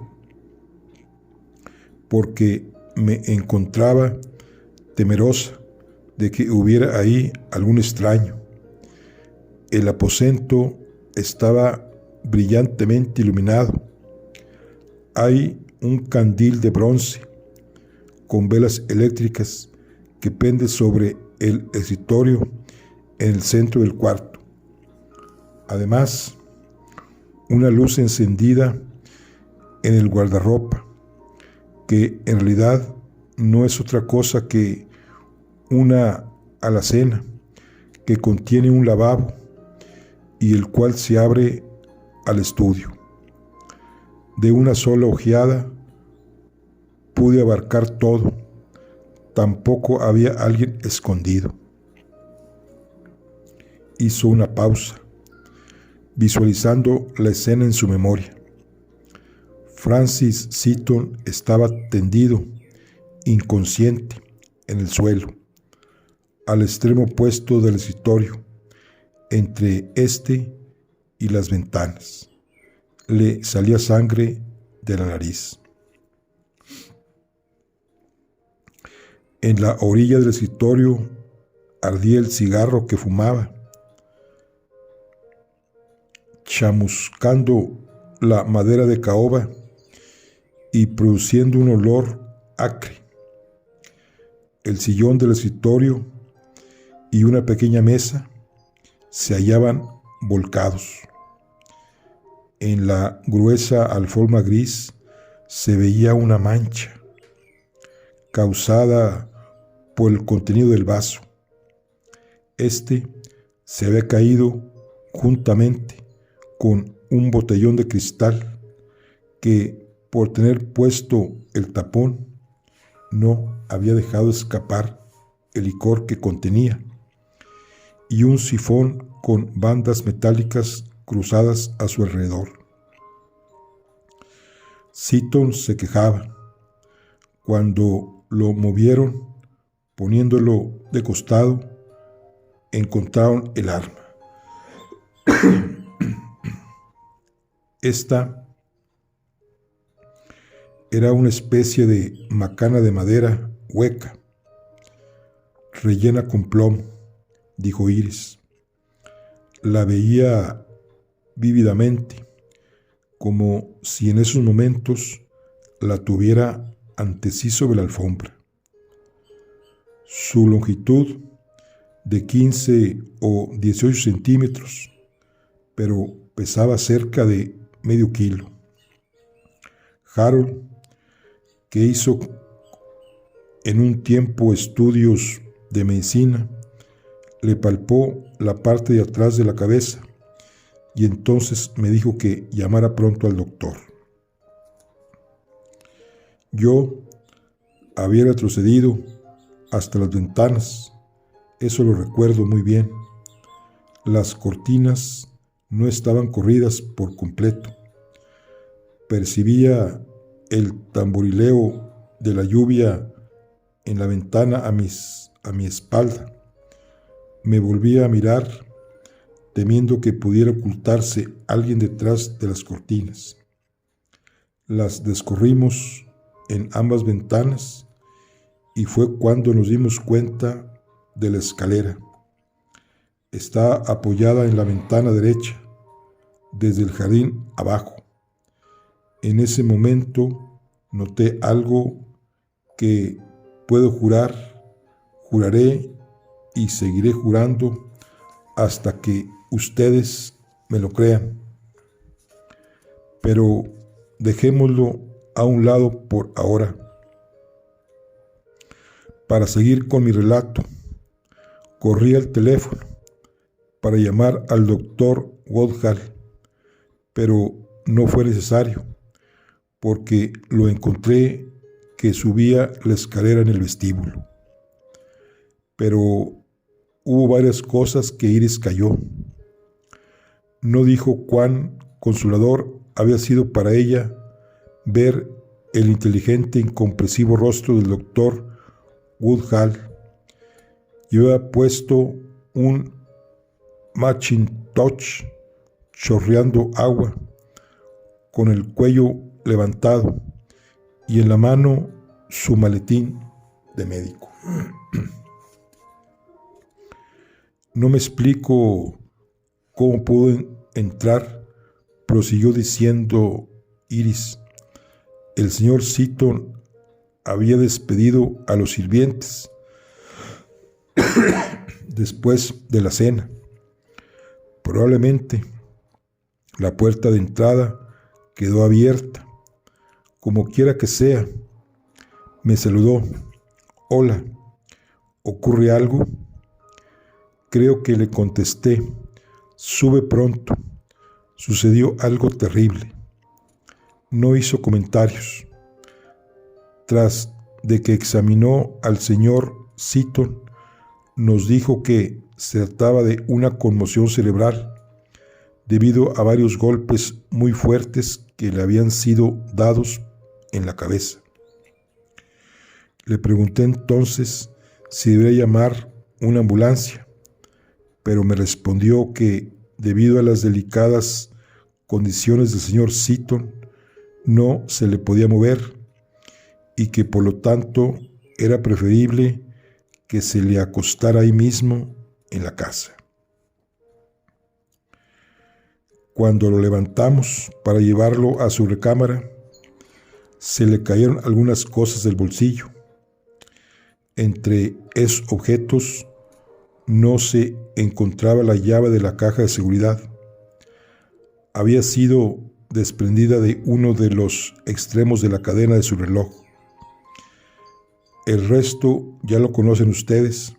porque me encontraba temerosa de que hubiera ahí algún extraño. El aposento estaba brillantemente iluminado. Hay un candil de bronce con velas eléctricas que pende sobre el escritorio en el centro del cuarto. Además, una luz encendida en el guardarropa, que en realidad no es otra cosa que una alacena que contiene un lavabo y el cual se abre al estudio. De una sola ojeada pude abarcar todo. Tampoco había alguien escondido. Hizo una pausa, visualizando la escena en su memoria. Francis Seaton estaba tendido, inconsciente, en el suelo, al extremo opuesto del escritorio, entre este y las ventanas. Le salía sangre de la nariz. En la orilla del escritorio ardía el cigarro que fumaba, chamuscando la madera de caoba y produciendo un olor acre. El sillón del escritorio y una pequeña mesa se hallaban volcados. En la gruesa alfombra gris se veía una mancha causada por el contenido del vaso. Este se había caído juntamente con un botellón de cristal que, por tener puesto el tapón, no había dejado escapar el licor que contenía, y un sifón con bandas metálicas cruzadas a su alrededor. Seaton se quejaba. Cuando lo movieron, poniéndolo de costado, encontraron el arma. Esta era una especie de macana de madera hueca, rellena con plomo, dijo Iris. La veía vívidamente, como si en esos momentos la tuviera ante sí sobre la alfombra. Su longitud, de 15 o 18 centímetros, pero pesaba cerca de medio kilo. Harold, que hizo en un tiempo estudios de medicina, le palpó la parte de atrás de la cabeza y entonces me dijo que llamara pronto al doctor. Yo había retrocedido hasta las ventanas, eso lo recuerdo muy bien. Las cortinas no estaban corridas por completo. Percibía el tamborileo de la lluvia en la ventana a mi espalda. Me volví a mirar, temiendo que pudiera ocultarse alguien detrás de las cortinas. Las descorrimos en ambas ventanas y fue cuando nos dimos cuenta de la escalera. Está apoyada en la ventana derecha, desde el jardín abajo. En ese momento noté algo que puedo jurar, juraré y seguiré jurando hasta que ustedes me lo crean. Pero dejémoslo a un lado por ahora. Para seguir con mi relato, corrí al teléfono para llamar al doctor Woodhull, pero no fue necesario, porque lo encontré que subía la escalera en el vestíbulo. Pero hubo varias cosas que Iris cayó. No dijo cuán consolador había sido para ella ver el inteligente e incomprensivo rostro del doctor Woodhull. Llevaba puesto un Macintosh chorreando agua, con el cuello levantado, y en la mano su maletín de médico. No me explico cómo pudo entrar, prosiguió diciendo Iris. El señor Seaton había despedido a los sirvientes después de la cena. Probablemente la puerta de entrada quedó abierta. Como quiera que sea, me saludó. Hola, ¿ocurre algo? Creo que le contesté. Sube pronto. Sucedió algo terrible. No hizo comentarios. Tras de que examinó al señor Seaton, nos dijo que se trataba de una conmoción cerebral debido a varios golpes muy fuertes que le habían sido dados en la cabeza. Le pregunté entonces si debería llamar una ambulancia, pero me respondió que debido a las delicadas condiciones del señor Seaton no se le podía mover y que por lo tanto era preferible que se le acostara ahí mismo en la casa. Cuando lo levantamos para llevarlo a su recámara, se le cayeron algunas cosas del bolsillo. Entre esos objetos no se encontraba la llave de la caja de seguridad. Había sido desprendida de uno de los extremos de la cadena de su reloj. El resto ya lo conocen ustedes.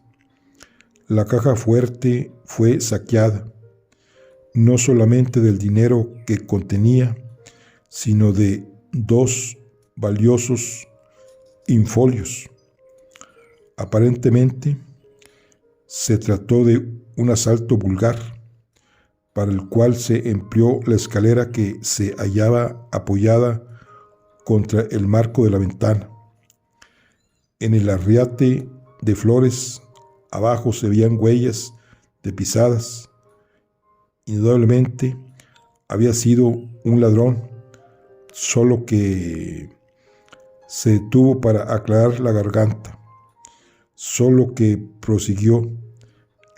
La caja fuerte fue saqueada, no solamente del dinero que contenía, sino de 2 valiosos infolios. Aparentemente, se trató de un asalto vulgar, para el cual se empleó la escalera que se hallaba apoyada contra el marco de la ventana. En el arriate de flores, abajo se veían huellas de pisadas. Indudablemente había sido un ladrón, solo que se detuvo para aclarar la garganta, solo que prosiguió.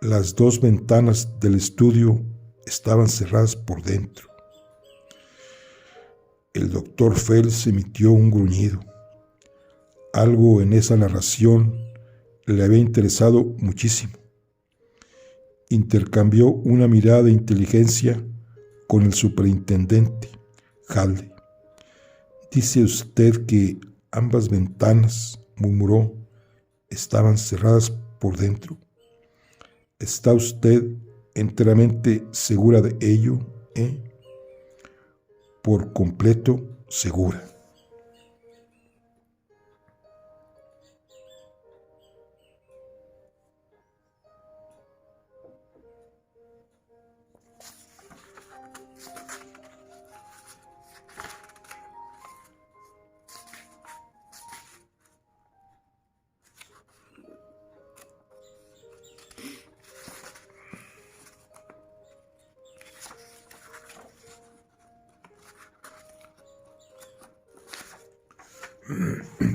Las 2 ventanas del estudio estaban cerradas por dentro. El doctor Phelps emitió un gruñido. Algo en esa narración le había interesado muchísimo. Intercambió una mirada de inteligencia con el superintendente Halley. «Dice usted que ambas ventanas», murmuró, «estaban cerradas por dentro. ¿Está usted enteramente segura de ello, eh?» «Por completo segura».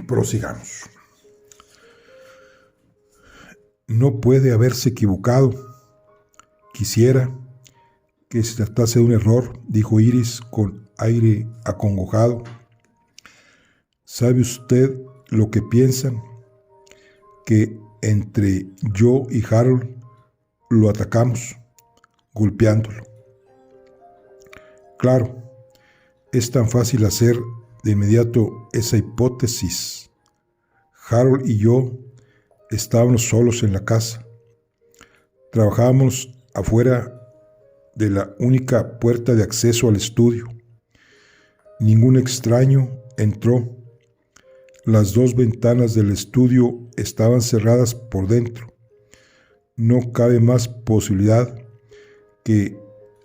Prosigamos. No puede haberse equivocado. Quisiera que se tratase de un error, dijo Iris con aire acongojado. ¿Sabe usted lo que piensan? Que entre yo y Harold lo atacamos, golpeándolo. Claro, es tan fácil hacer de inmediato esa hipótesis. Harold y yo estábamos solos en la casa. Trabajábamos afuera de la única puerta de acceso al estudio. Ningún extraño entró. Las dos ventanas del estudio estaban cerradas por dentro. No cabe más posibilidad que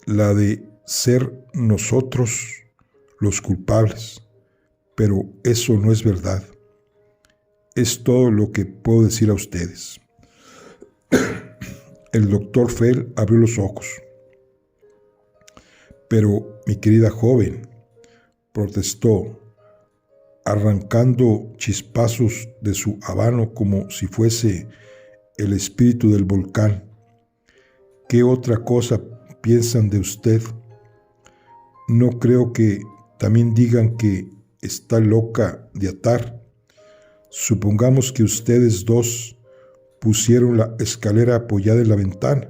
la de ser nosotros los culpables, pero eso no es verdad. Es todo lo que puedo decir a ustedes. El doctor Fell abrió los ojos. Pero, mi querida joven, protestó, arrancando chispazos de su habano como si fuese el espíritu del volcán. ¿Qué otra cosa piensan de usted? No creo que también digan que está loca de atar. Supongamos que ustedes dos pusieron la escalera apoyada en la ventana.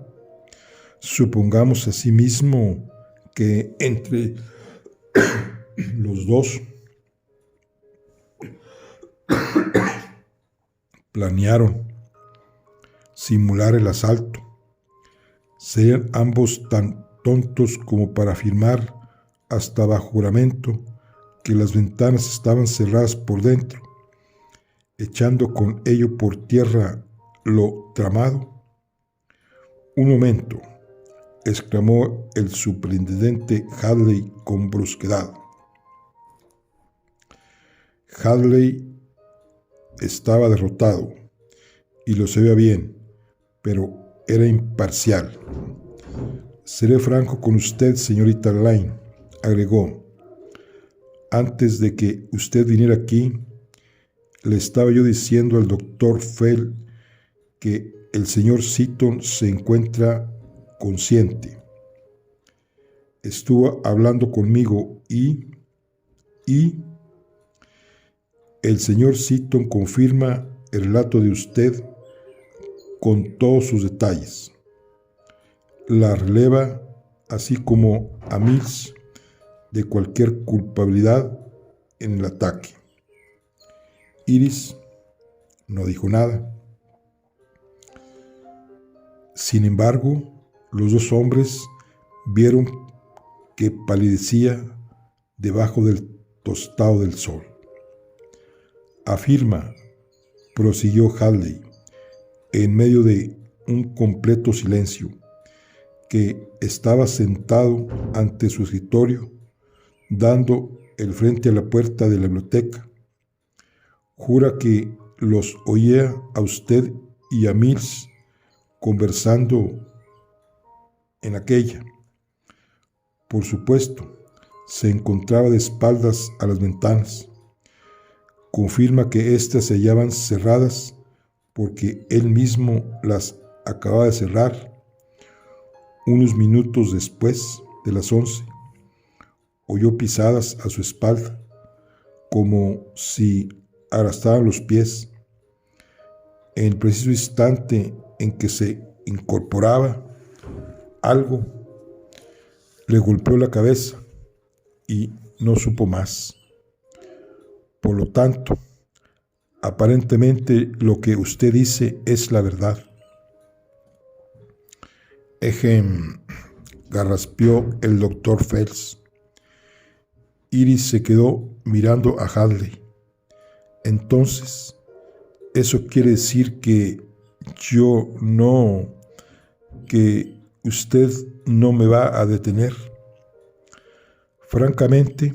Supongamos asimismo que entre los dos planearon simular el asalto. Serían ambos tan tontos como para afirmar hasta bajo juramento que las ventanas estaban cerradas por dentro, echando con ello por tierra lo tramado. Un momento, exclamó el superintendente Hadley con brusquedad. Hadley estaba derrotado, y lo sabía bien, pero era imparcial. Seré franco con usted, señorita Lane, agregó. Antes de que usted viniera aquí, le estaba yo diciendo al doctor Fell que el señor Seaton se encuentra consciente. Estuvo hablando conmigo y el señor Seaton confirma el relato de usted con todos sus detalles. La releva, así como a Mills, de cualquier culpabilidad en el ataque. Iris no dijo nada. Sin embargo, los dos hombres vieron que palidecía debajo del tostado del sol. Afirma, prosiguió Hadley, en medio de un completo silencio, que estaba sentado ante su escritorio, dando el frente a la puerta de la biblioteca. Jura que los oía a usted y a Mills conversando en aquella. Por supuesto, se encontraba de espaldas a las ventanas. Confirma que éstas se hallaban cerradas porque él mismo las acababa de cerrar. Unos minutos después de las 11, oyó pisadas a su espalda, como si arrastraran los pies. En el preciso instante en que se incorporaba, algo le golpeó la cabeza y no supo más. Por lo tanto, aparentemente lo que usted dice es la verdad. Garraspeó el doctor Phelps. Iris se quedó mirando a Hadley. Entonces, ¿eso quiere decir que que usted no me va a detener? Francamente,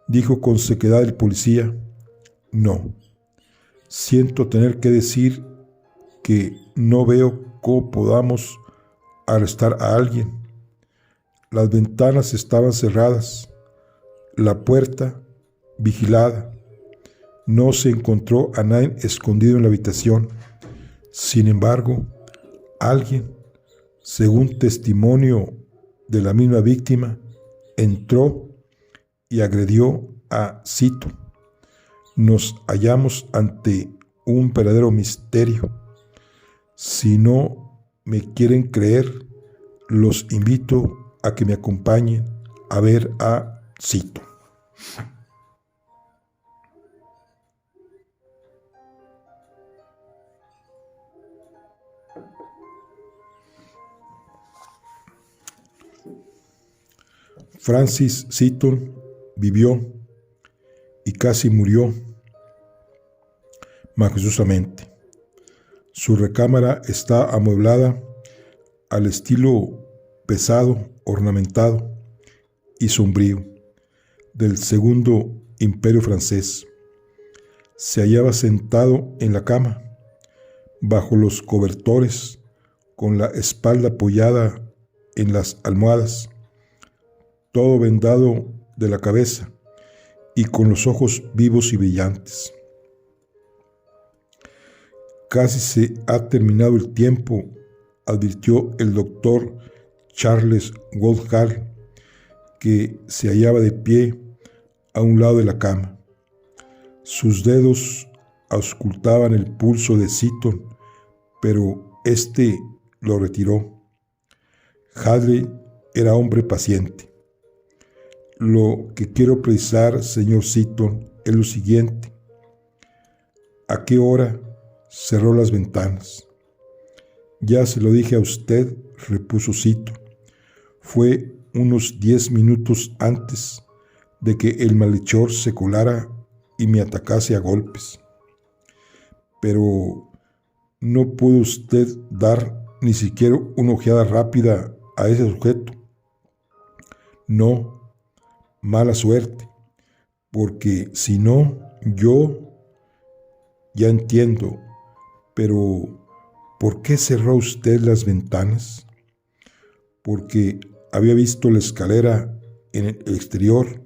dijo con sequedad el policía, no. Siento tener que decir que no veo cómo podamos arrestar a alguien. Las ventanas estaban cerradas, la puerta vigilada. No se encontró a nadie escondido en la habitación. Sin embargo, alguien, según testimonio de la misma víctima, entró y agredió a Cito. Nos hallamos ante un verdadero misterio. Si no me quieren creer, los invito a que me acompañen a ver a Cito. Francis Seaton vivió y casi murió majestuosamente. Su recámara está amueblada al estilo pesado, ornamentado y sombrío del Segundo Imperio francés. Se hallaba sentado en la cama, bajo los cobertores, con la espalda apoyada en las almohadas, todo vendado de la cabeza y con los ojos vivos y brillantes. Casi se ha terminado el tiempo, advirtió el doctor Charles Woodhull, que se hallaba de pie a un lado de la cama. Sus dedos auscultaban el pulso de Seaton, pero éste lo retiró. Hadley era hombre paciente. Lo que quiero precisar, señor Seaton, es lo siguiente. ¿A qué hora cerró las ventanas? Ya se lo dije a usted, repuso Seaton. Fue unos 10 minutos antes de que el malhechor se colara y me atacase a golpes. Pero ¿no pudo usted dar ni siquiera una ojeada rápida a ese sujeto? No, mala suerte, porque si no, yo ya entiendo, pero ¿por qué cerró usted las ventanas? Porque había visto la escalera en el exterior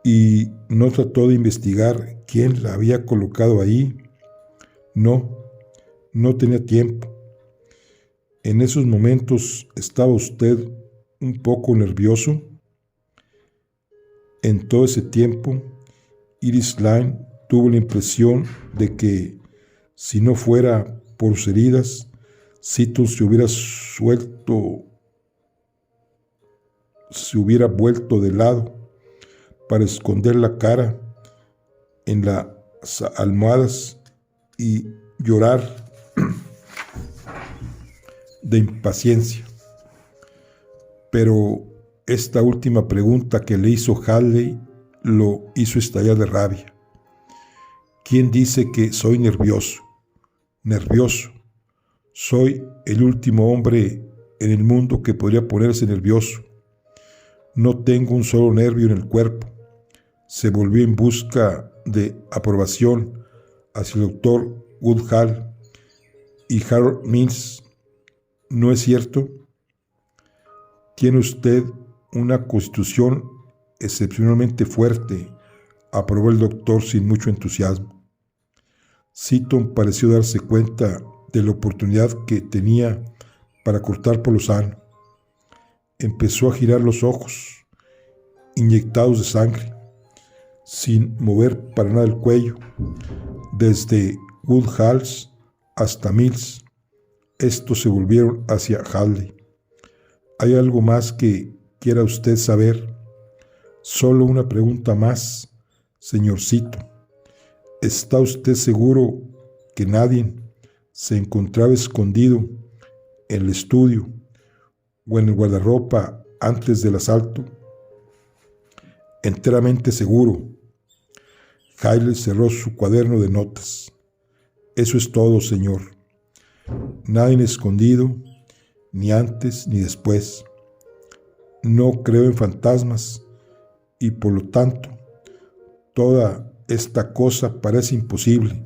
y no trató de investigar quién la había colocado ahí. No tenía tiempo. En esos momentos estaba usted un poco nervioso. En todo ese tiempo, Iris Lane tuvo la impresión de que, si no fuera por sus heridas, Seaton se hubiera vuelto de lado para esconder la cara en las almohadas y llorar de impaciencia. Pero esta última pregunta que le hizo Hadley lo hizo estallar de rabia. ¿Quién dice que soy nervioso? Nervioso. Soy el último hombre en el mundo que podría ponerse nervioso. No tengo un solo nervio en el cuerpo. Se volvió en busca de aprobación hacia el doctor Woodhull y Harold Mills. ¿No es cierto? Tiene usted una constitución excepcionalmente fuerte, aprobó el doctor sin mucho entusiasmo. Seaton pareció darse cuenta de la oportunidad que tenía para cortar por lo sano. Empezó a girar los ojos, inyectados de sangre, sin mover para nada el cuello, desde Woodhull hasta Mills. Estos se volvieron hacia Hadley. ¿Hay algo más que quiera usted saber? Solo una pregunta más, señor Seaton. ¿Está usted seguro que nadie se encontraba escondido en el estudio o en el guardarropa antes del asalto? Enteramente seguro. Hadley cerró su cuaderno de notas. Eso es todo, señor. Nadie escondido, ni antes ni después. No creo en fantasmas y por lo tanto toda esta cosa parece imposible.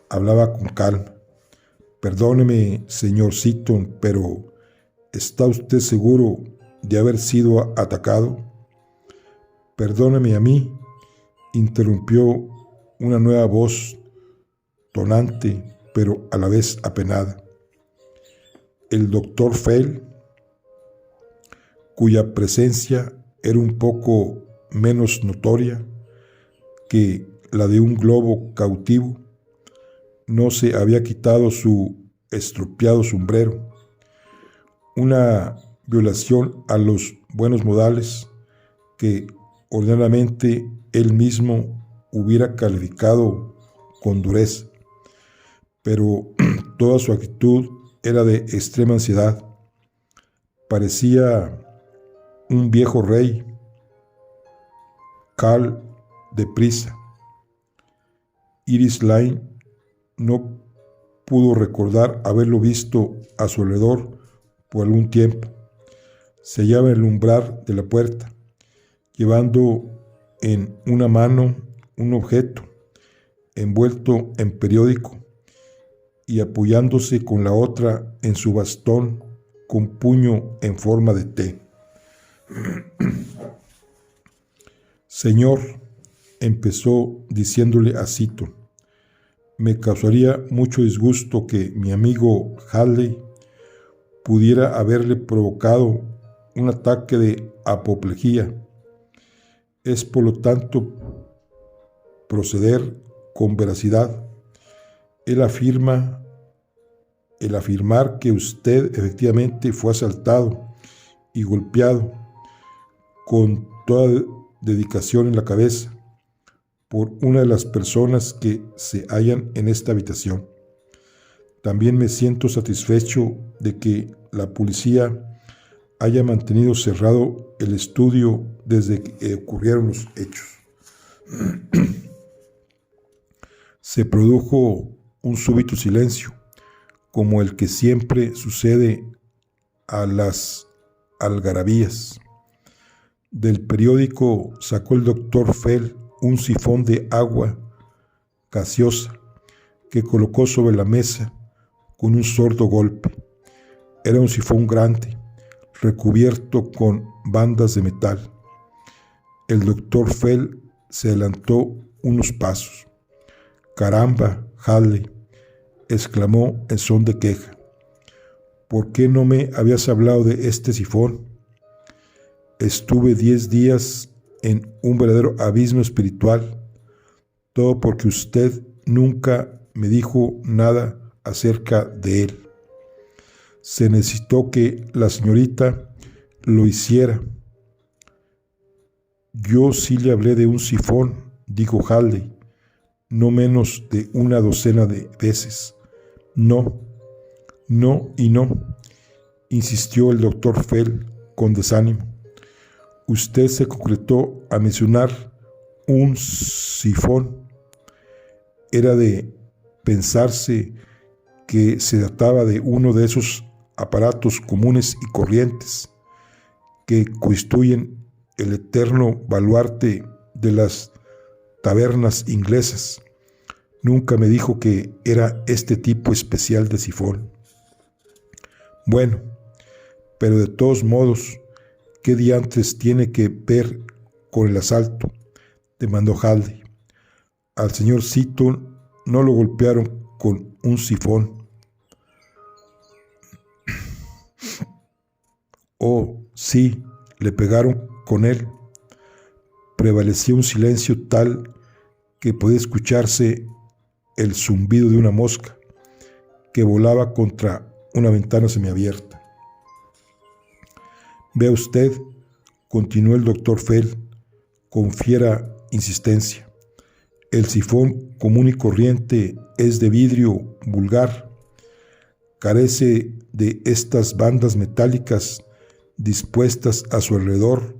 Hablaba con calma. Perdóneme, señor Seaton, pero ¿está usted seguro de haber sido atacado? Perdóneme a mí, interrumpió una nueva voz, tonante, pero a la vez apenada. El doctor Fell, cuya presencia era un poco menos notoria que la de un globo cautivo, no se había quitado su estropeado sombrero, una violación a los buenos modales que ordinariamente él mismo hubiera calificado con dureza, pero toda su actitud era de extrema ansiedad. Parecía un viejo rey, Karl de Prisa. Iris Lane no pudo recordar haberlo visto a su alrededor por algún tiempo. Se hallaba en el umbral de la puerta, llevando en una mano un objeto envuelto en periódico y apoyándose con la otra en su bastón con puño en forma de T. Señor, empezó diciéndole a Seaton, me causaría mucho disgusto que mi amigo Hadley pudiera haberle provocado un ataque de apoplejía. Es por lo tanto proceder con veracidad. El afirmar que usted efectivamente fue asaltado y golpeado con toda dedicación en la cabeza por una de las personas que se hallan en esta habitación. También me siento satisfecho de que la policía haya mantenido cerrado el estudio desde que ocurrieron los hechos. Se produjo un súbito silencio, como el que siempre sucede a las algarabías. Del periódico sacó el doctor Fell un sifón de agua gaseosa que colocó sobre la mesa con un sordo golpe. Era un sifón grande, recubierto con bandas de metal. El doctor Fell se adelantó unos pasos. «Caramba, Hadley», exclamó en son de queja. «¿Por qué no me habías hablado de este sifón? Estuve 10 días en un verdadero abismo espiritual, todo porque usted nunca me dijo nada acerca de él. Se necesitó que la señorita lo hiciera». «Yo sí le hablé de un sifón», dijo Hadley, «no menos de una docena de veces». «No, no y no», insistió el doctor Fell con desánimo. «Usted se concretó a mencionar un sifón. Era de pensarse que se trataba de uno de esos aparatos comunes y corrientes que constituyen el eterno baluarte de las tabernas inglesas. Nunca me dijo que era este tipo especial de sifón». «Bueno, pero de todos modos, ¿qué diantres tiene que ver con el asalto?», demandó Hadley. «Al señor Seaton no lo golpearon con un sifón». «Oh, sí, le pegaron con él». Prevalecía un silencio tal que podía escucharse el zumbido de una mosca que volaba contra una ventana semiabierta. «Vea usted», continuó el doctor Fell con fiera insistencia, «el sifón común y corriente es de vidrio vulgar, carece de estas bandas metálicas dispuestas a su alrededor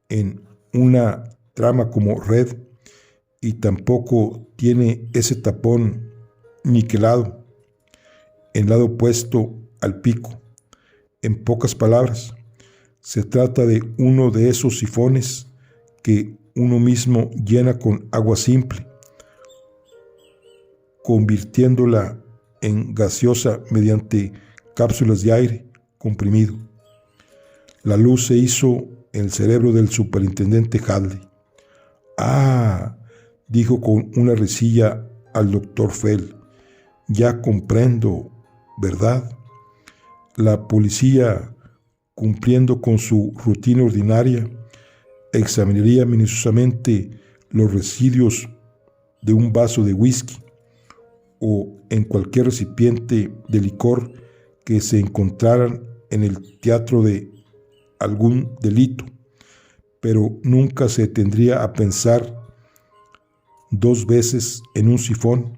en una trama como red, y tampoco tiene ese tapón niquelado en lado opuesto al pico. En pocas palabras, se trata de uno de esos sifones que uno mismo llena con agua simple, convirtiéndola en gaseosa mediante cápsulas de aire comprimido». La luz se hizo en el cerebro del superintendente Hadley. «Ah», dijo con una risilla al doctor Fell, «ya comprendo, ¿verdad? La policía, cumpliendo con su rutina ordinaria, examinaría minuciosamente los residuos de un vaso de whisky o en cualquier recipiente de licor que se encontraran en el teatro de algún delito, pero nunca se detendría a pensar 2 veces en un sifón,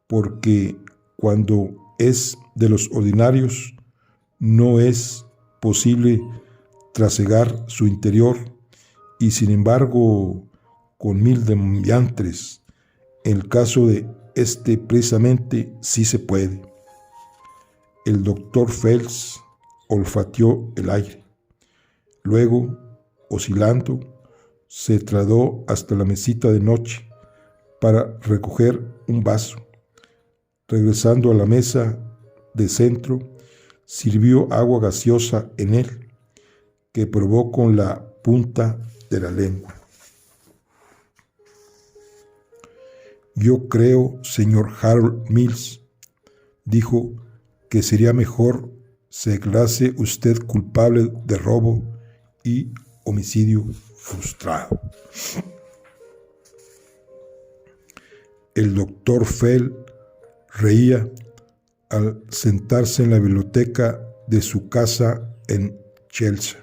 porque cuando es de los ordinarios no es posible trasegar su interior, y sin embargo, con mil diantres, en el caso de este precisamente sí se puede. El doctor Phelps olfateó el aire. Luego, oscilando, se trasladó hasta la mesita de noche para recoger un vaso. Regresando a la mesa de centro, sirvió agua gaseosa en él, que probó con la punta de la lengua. Yo creo, señor Harold Mills, dijo, que sería mejor se declarase usted culpable de robo y homicidio frustrado. El doctor Fell reía al sentarse en la biblioteca de su casa en Chelsea.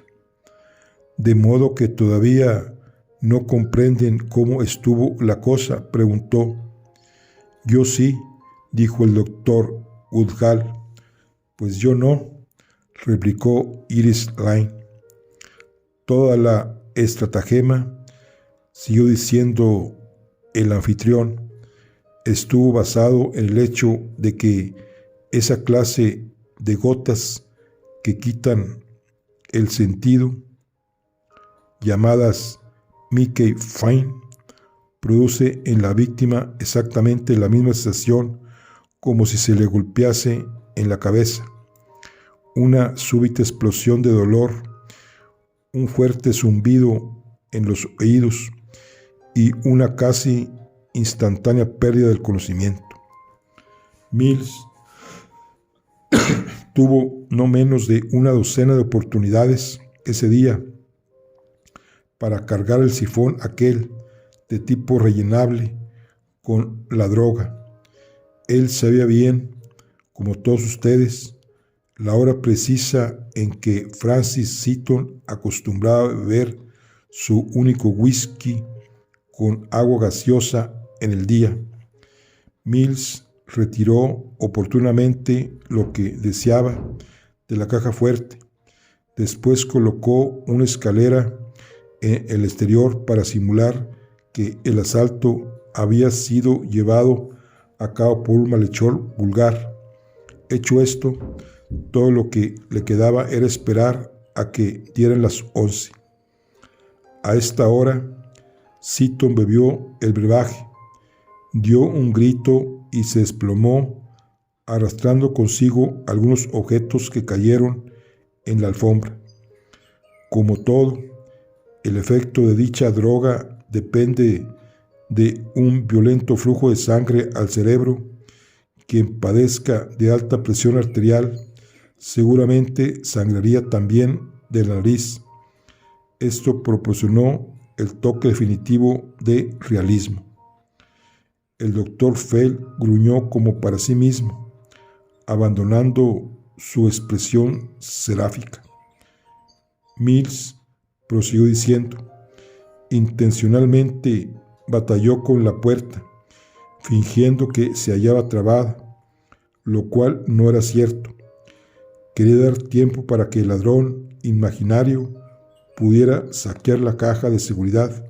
¿De modo que todavía no comprenden cómo estuvo la cosa?, preguntó. Yo sí, dijo el doctor Woodhull. Pues yo no, replicó Iris Lane. Toda la estratagema, siguió diciendo el anfitrión, estuvo basado en el hecho de que esa clase de gotas que quitan el sentido, llamadas Mickey Fine, produce en la víctima exactamente la misma sensación como si se le golpease en la cabeza, una súbita explosión de dolor, un fuerte zumbido en los oídos y una casi instantánea pérdida del conocimiento. Mills tuvo no menos de una docena de oportunidades ese día para cargar el sifón aquel de tipo rellenable con la droga. Él sabía bien, como todos ustedes, la hora precisa en que Francis Seaton acostumbraba a beber su único whisky con agua gaseosa en el día. Mills retiró oportunamente lo que deseaba de la caja fuerte. Después colocó una escalera en el exterior para simular que el asalto había sido llevado a cabo por un malhechor vulgar. Hecho esto, todo lo que le quedaba era esperar a que dieran las 11. A esta hora, Seaton bebió el brebaje, dio un grito y se desplomó, arrastrando consigo algunos objetos que cayeron en la alfombra. Como todo, el efecto de dicha droga depende de un violento flujo de sangre al cerebro. Quien padezca de alta presión arterial seguramente sangraría también de la nariz. Esto proporcionó el toque definitivo de realismo. El doctor Fell gruñó como para sí mismo, abandonando su expresión seráfica. Mills prosiguió diciendo, intencionalmente batalló con la puerta, fingiendo que se hallaba trabada, lo cual no era cierto. Quería dar tiempo para que el ladrón imaginario pudiera saquear la caja de seguridad.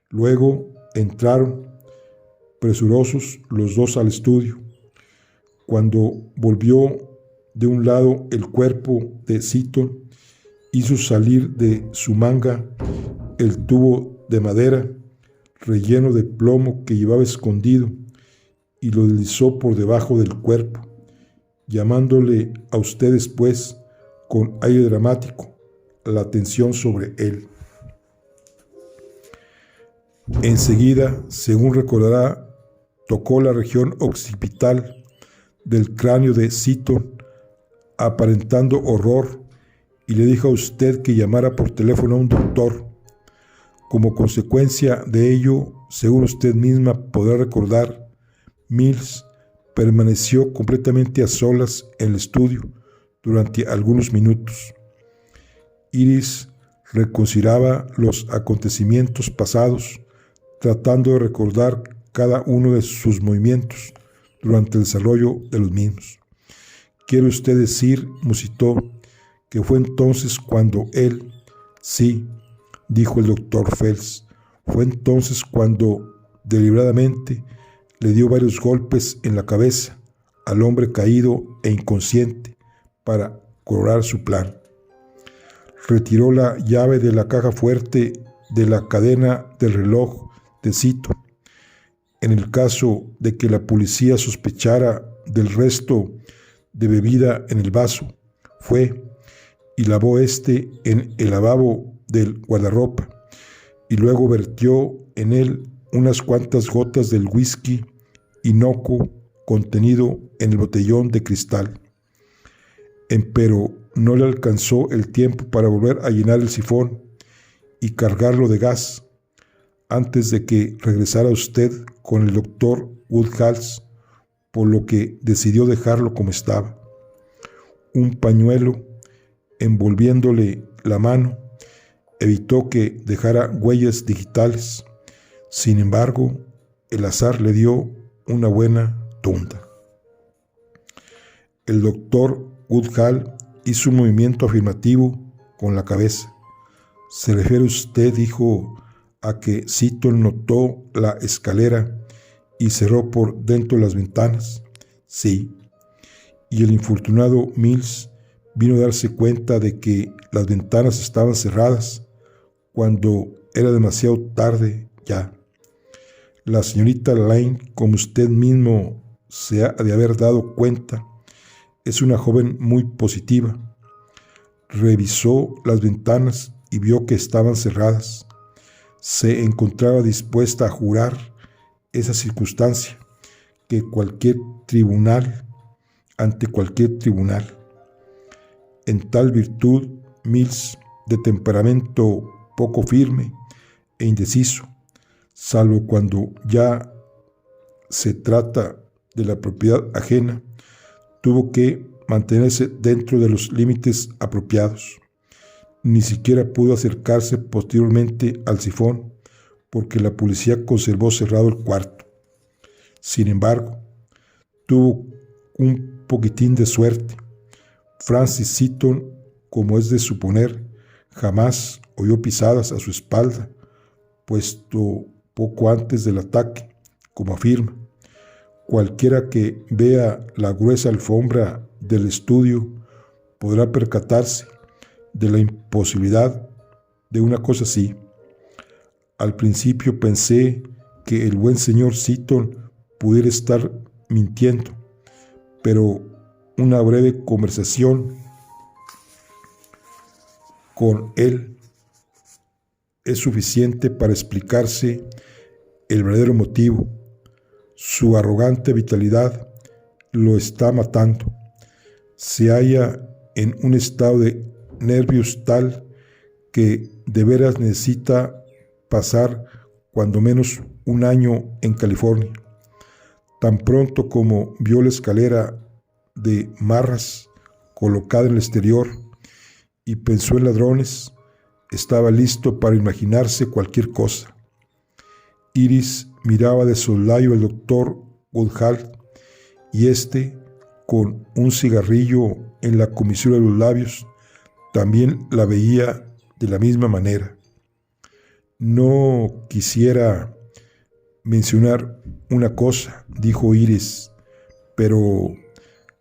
Luego entraron, presurosos, los dos al estudio. Cuando volvió de un lado el cuerpo de Seaton, hizo salir de su manga el tubo de madera relleno de plomo que llevaba escondido y lo deslizó por debajo del cuerpo, llamándole a usted después, con aire dramático, la atención sobre él. Enseguida, según recordará, tocó la región occipital del cráneo de Seaton, aparentando horror, y le dijo a usted que llamara por teléfono a un doctor. Como consecuencia de ello, según usted misma podrá recordar, Mills permaneció completamente a solas en el estudio durante algunos minutos. Iris reconsideraba los acontecimientos pasados, tratando de recordar cada uno de sus movimientos durante el desarrollo de los mismos. «¿Quiere usted decir», musitó, que fue entonces cuando él, sí, dijo el doctor Phelps, fue entonces cuando deliberadamente le dio varios golpes en la cabeza al hombre caído e inconsciente para cobrar su plan. Retiró la llave de la caja fuerte de la cadena del reloj de Cito. En el caso de que la policía sospechara del resto de bebida en el vaso, fue y lavó en el lavabo del guardarropa y luego vertió en él unas cuantas gotas del whisky inocuo contenido en el botellón de cristal. Empero no le alcanzó el tiempo para volver a llenar el sifón y cargarlo de gas antes de que regresara usted con el doctor Woodhouse, por lo que decidió dejarlo como estaba. Un pañuelo envolviéndole la mano evitó que dejara huellas digitales. Sin embargo, el azar le dio una buena tunda. El doctor Woodhull hizo un movimiento afirmativo con la cabeza. ¿Se refiere usted, dijo, a que Seaton notó la escalera y cerró por dentro las ventanas? Sí. Y el infortunado Mills vino a darse cuenta de que las ventanas estaban cerradas cuando era demasiado tarde ya. La señorita Lane, como usted mismo se ha de haber dado cuenta, es una joven muy positiva. Revisó las ventanas y vio que estaban cerradas. Se encontraba dispuesta a jurar esa circunstancia ante cualquier tribunal. En tal virtud, Mills, de temperamento poco firme e indeciso, salvo cuando ya se trata de la propiedad ajena, tuvo que mantenerse dentro de los límites apropiados. Ni siquiera pudo acercarse posteriormente al sifón, porque la policía conservó cerrado el cuarto. Sin embargo, tuvo un poquitín de suerte. Francis Seaton, como es de suponer, jamás oyó pisadas a su espalda, puesto poco antes del ataque, como afirma. Cualquiera que vea la gruesa alfombra del estudio podrá percatarse de la imposibilidad de una cosa así. Al principio pensé que el buen señor Seaton pudiera estar mintiendo, pero una breve conversación con él es suficiente para explicarse el verdadero motivo. Su arrogante vitalidad lo está matando. Se halla en un estado de nervios tal que de veras necesita pasar cuando menos un año en California. Tan pronto como vio la escalera de marras colocada en el exterior y pensó en ladrones, estaba listo para imaginarse cualquier cosa. Iris miraba de soslayo al doctor Woodhull y con un cigarrillo en la comisura de los labios, también la veía de la misma manera. No quisiera mencionar una cosa, dijo Iris, pero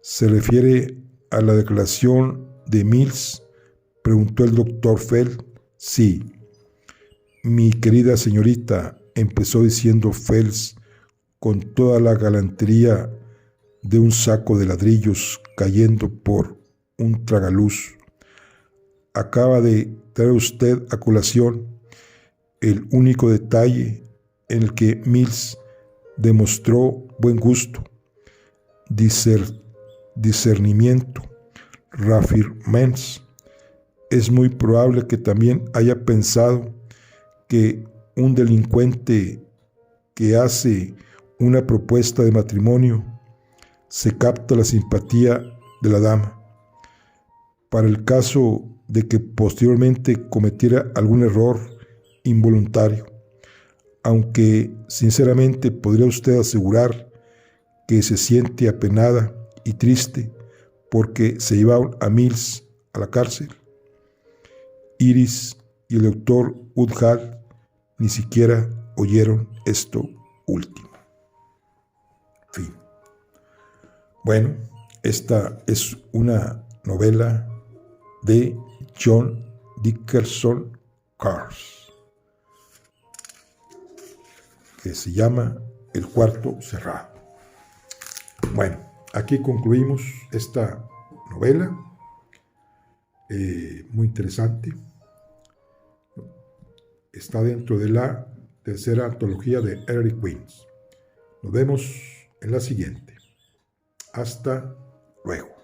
¿se refiere a la declaración de Mills?, preguntó el doctor Phelps. Sí. Mi querida señorita, empezó diciendo Phelps con toda la galantería de un saco de ladrillos cayendo por un tragaluz. Acaba de traer usted a colación el único detalle en el que Mills demostró buen gusto, discernimiento, raffinements. Es muy probable que también haya pensado que un delincuente que hace una propuesta de matrimonio se capta la simpatía de la dama. Para el caso de que posteriormente cometiera algún error involuntario, aunque sinceramente podría usted asegurar que se siente apenada y triste porque se llevaron a Mills a la cárcel. Iris y el doctor Woodhull ni siquiera oyeron esto último. Fin. Bueno, esta es una novela de John Dickerson Carrs, que se llama El cuarto cerrado. Bueno, aquí concluimos esta novela, muy interesante. Está dentro de la tercera antología de Ellery Queens. Nos vemos en la siguiente. Hasta luego.